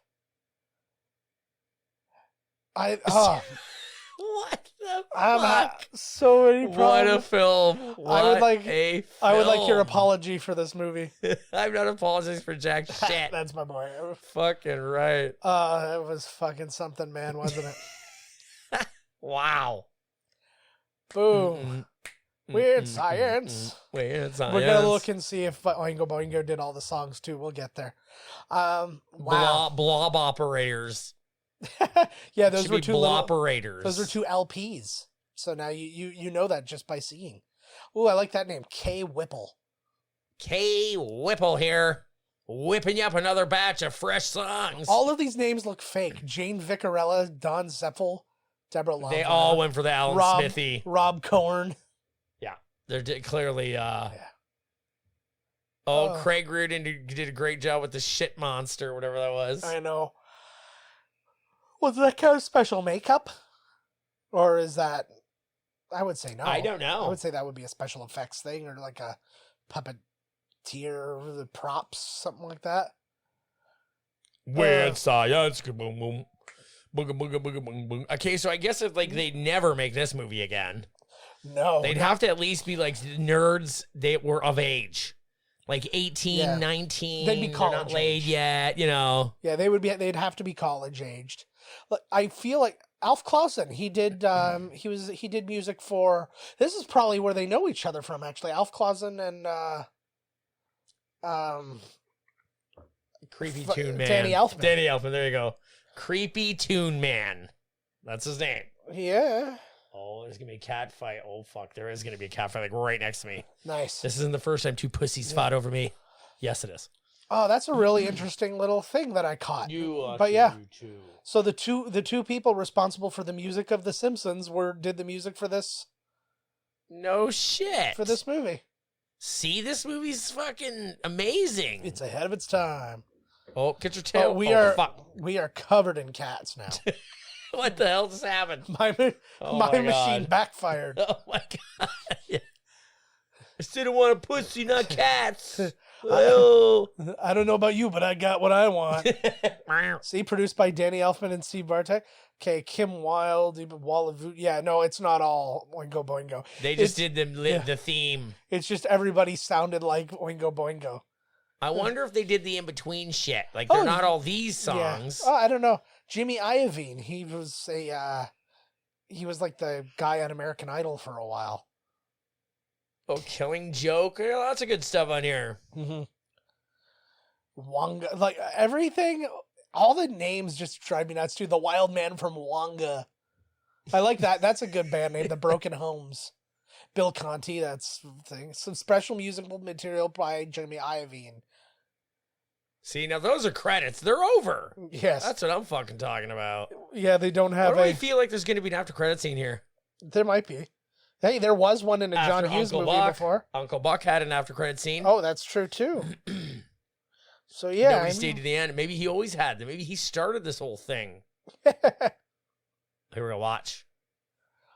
A: What the
B: I'm
A: fuck?
B: so many problems.
A: What a film.
B: I would like
A: a
B: I would like your
A: film.
B: apology for this movie.
A: I'm not apologizing for jack shit.
B: That's my boy.
A: Fucking right.
B: It was fucking something, man, wasn't it?
A: Wow.
B: Boom. Weird science.
A: Weird science.
B: We're gonna look and see if Oingo Boingo did all the songs too. We'll get there. Wow.
A: Blob operators.
B: Yeah, those
A: Should
B: were
A: be
B: two little,
A: bloperators.
B: those were two LPs. So now you know that just by seeing. Ooh, I like that name, K Whipple.
A: K Whipple here, whipping you up another batch of fresh songs.
B: All of these names look fake. Jane Vicarella, Don Zeppel, Deborah Love.
A: They all went for the Alan Smithy.
B: Rob Cohen.
A: Yeah, they're clearly.
B: Yeah.
A: Oh,
B: Oh.
A: Craig Reardon did a great job with the shit monster, whatever that was.
B: I know. Was that kind of special makeup? Or is that... I would say no.
A: I don't know.
B: I would say that would be a special effects thing or like a puppeteer, the props, something like that.
A: Weird science. Boom, boom. Booga, booga, booga, boom, boom. Okay, so I guess if like they never make this movie again,
B: No.
A: they'd have to at least be like nerds that were of age. Like 18,
B: Yeah.
A: 19.
B: They'd be
A: they're
B: college
A: not laid
B: age.
A: yet, you know.
B: Yeah, they'd have to be college aged. I feel like Alf Clausen, he did music for, this is probably where they know each other from actually. Alf Clausen and
A: Creepy Toon Man.
B: Danny Elfman.
A: Danny Elfman, there you go. Creepy Toon Man. That's his name.
B: Yeah.
A: Oh, there's going to be a cat fight. Oh, fuck. There is going to be a cat fight like right next to me.
B: Nice.
A: This isn't the first time two pussies fought over me. Yes, it is.
B: Oh, that's a really interesting little thing that I caught.
A: But
B: yeah. So the two people responsible for the music of The Simpsons did the music for this
A: No shit.
B: movie.
A: See, this movie's fucking amazing.
B: It's ahead of its time.
A: Oh, get your tail.
B: Oh,
A: Fuck.
B: we are covered in cats now.
A: What the hell just happened?
B: My
A: Oh
B: my
A: my
B: machine
A: God.
B: backfired.
A: Oh my god. Yeah. I still don't want a pussy, not cats. Oh.
B: I don't know about you, but I got what I want. See, produced by Danny Elfman and Steve Bartek. Okay, Kim Wilde, Wall of yeah, no, it's not all Oingo Boingo.
A: They just
B: It's-
A: did
B: yeah.
A: the theme.
B: It's just everybody sounded like Oingo Boingo.
A: I wonder if they did the in-between shit. Like, they're
B: Oh,
A: not all these songs.
B: Yeah. Oh, I don't know. Jimmy Iovine, he was like the guy on American Idol for a while.
A: Oh, Killing Joke. Yeah, lots of good stuff on here.
B: Mm-hmm. Wonga, like everything, all the names just drive me nuts too. The Wild Man from Wonga. I like that. That's a good band name, The Broken Homes. Bill Conti, that's the thing. Some special musical material by Jimmy Iovine.
A: See, now those are credits. They're over.
B: Yes.
A: That's what I'm fucking talking about.
B: Yeah, they don't have
A: Why do I feel like there's going to be an after credit scene here?
B: There might be. Hey, there was one in a John Hughes movie before.
A: Uncle Buck had an after credit scene.
B: Oh, that's true too. So yeah,
A: nobody stayed to the end. Maybe he always had them. Maybe he started this whole thing. Here we're gonna watch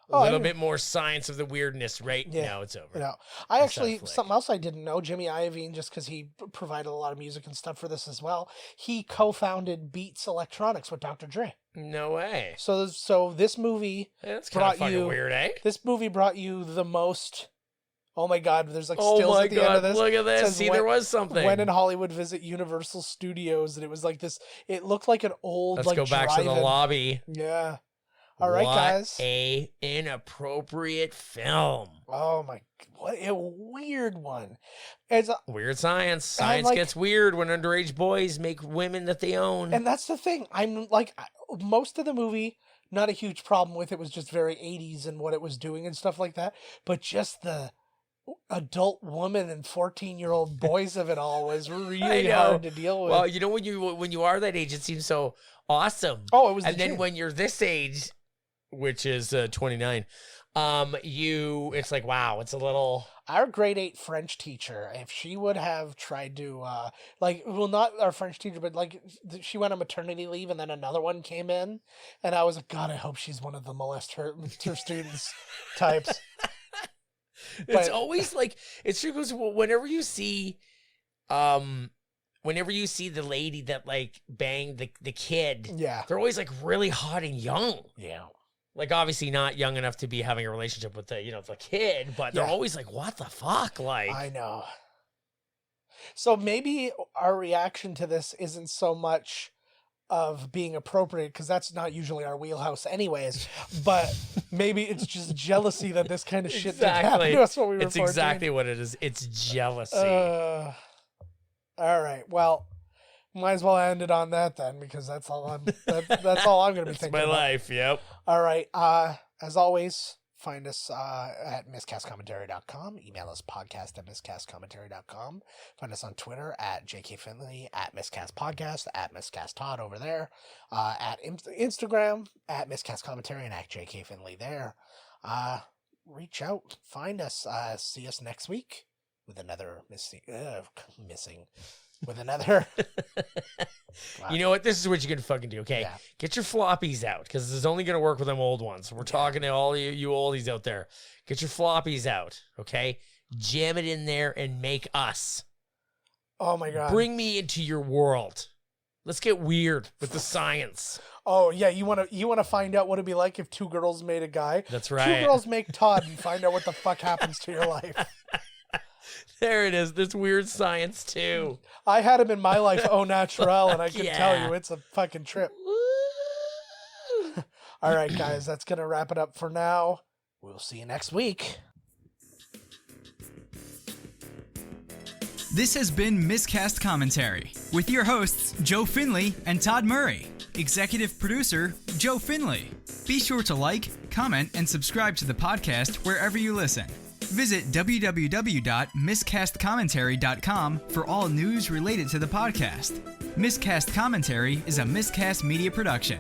A: a little bit more science of the weirdness. Right now, it's over.
B: No, I actually something else I didn't know. Jimmy Iovine, just because he provided a lot of music and stuff for this as well. He co-founded Beats Electronics with Dr. Dre.
A: No way.
B: So this movie
A: that's kind of fucking weird, eh?
B: This movie brought you the most. Oh my God! There's like stills at the end of this.
A: Look at this. See, there was something.
B: When in Hollywood visit Universal Studios, and it was like this. It looked like an old.
A: Let's go back to the lobby.
B: Yeah. All right, guys.
A: A inappropriate film.
B: Oh my! What a weird one. It's
A: weird science. Science gets weird when underage boys make women that they own.
B: And that's the thing. I'm like, most of the movie, not a huge problem with it. Was just very 80s and what it was doing and stuff like that. But just the adult woman and 14-year-old boys of it all was really hard to deal with.
A: Well, you know, when you are that age, it seems so awesome.
B: Oh, it was.
A: And then when you're this age, which is 29, it's like, wow, it's a little.
B: Our grade 8 French teacher, if she would have tried to not our French teacher, but like she went on maternity leave and then another one came in, and I was like, God, I hope she's one of the molest her students types.
A: It's always like, it's true, because whenever you see the lady that like banged the kid,
B: yeah,
A: they're always like really hot and young.
B: Yeah.
A: Like, obviously not young enough to be having a relationship with the kid, but they're always like, what the fuck? Like,
B: I know. So maybe our reaction to this isn't so much of being appropriate, because that's not usually our wheelhouse anyways, but maybe it's just jealousy that this kind of shit didn't happen to us when we were 14.
A: Exactly what it is. It's jealousy.
B: All right. Well, might as well end it on that then, because that's all I'm that's all I'm going to be thinking
A: my
B: about.
A: life, yep.
B: All right. As always, find us at miscastcommentary.com. Email us podcast@miscastcommentary.com. Find us on Twitter at JKFinley, at miscastpodcast, at miscasttodd over there, at Instagram at miscastcommentary, and at JKFinley there. Reach out, find us, see us next week with another with another.
A: You know what? This is what you can fucking do, okay?
B: Yeah.
A: Get your floppies out, because this is only going to work with them old ones. We're talking to all you oldies out there. Get your floppies out, okay? Jam it in there and make us.
B: Oh, my God.
A: Bring me into your world. Let's get weird with the science.
B: Oh, yeah, you want to find out what it'd be like if two girls made a guy?
A: That's right.
B: 2 girls make Todd and find out what the fuck happens to your life.
A: There it is. There's weird science, too.
B: I had him in my life au naturel, and I can tell you it's a fucking trip. All right, guys, that's going to wrap it up for now. We'll see you next week.
E: This has been Miscast Commentary with your hosts, Joe Finley and Todd Murray. Executive producer, Joe Finley. Be sure to like, comment, and subscribe to the podcast wherever you listen. Visit www.miscastcommentary.com for all news related to the podcast. Miscast Commentary is a Miscast Media production.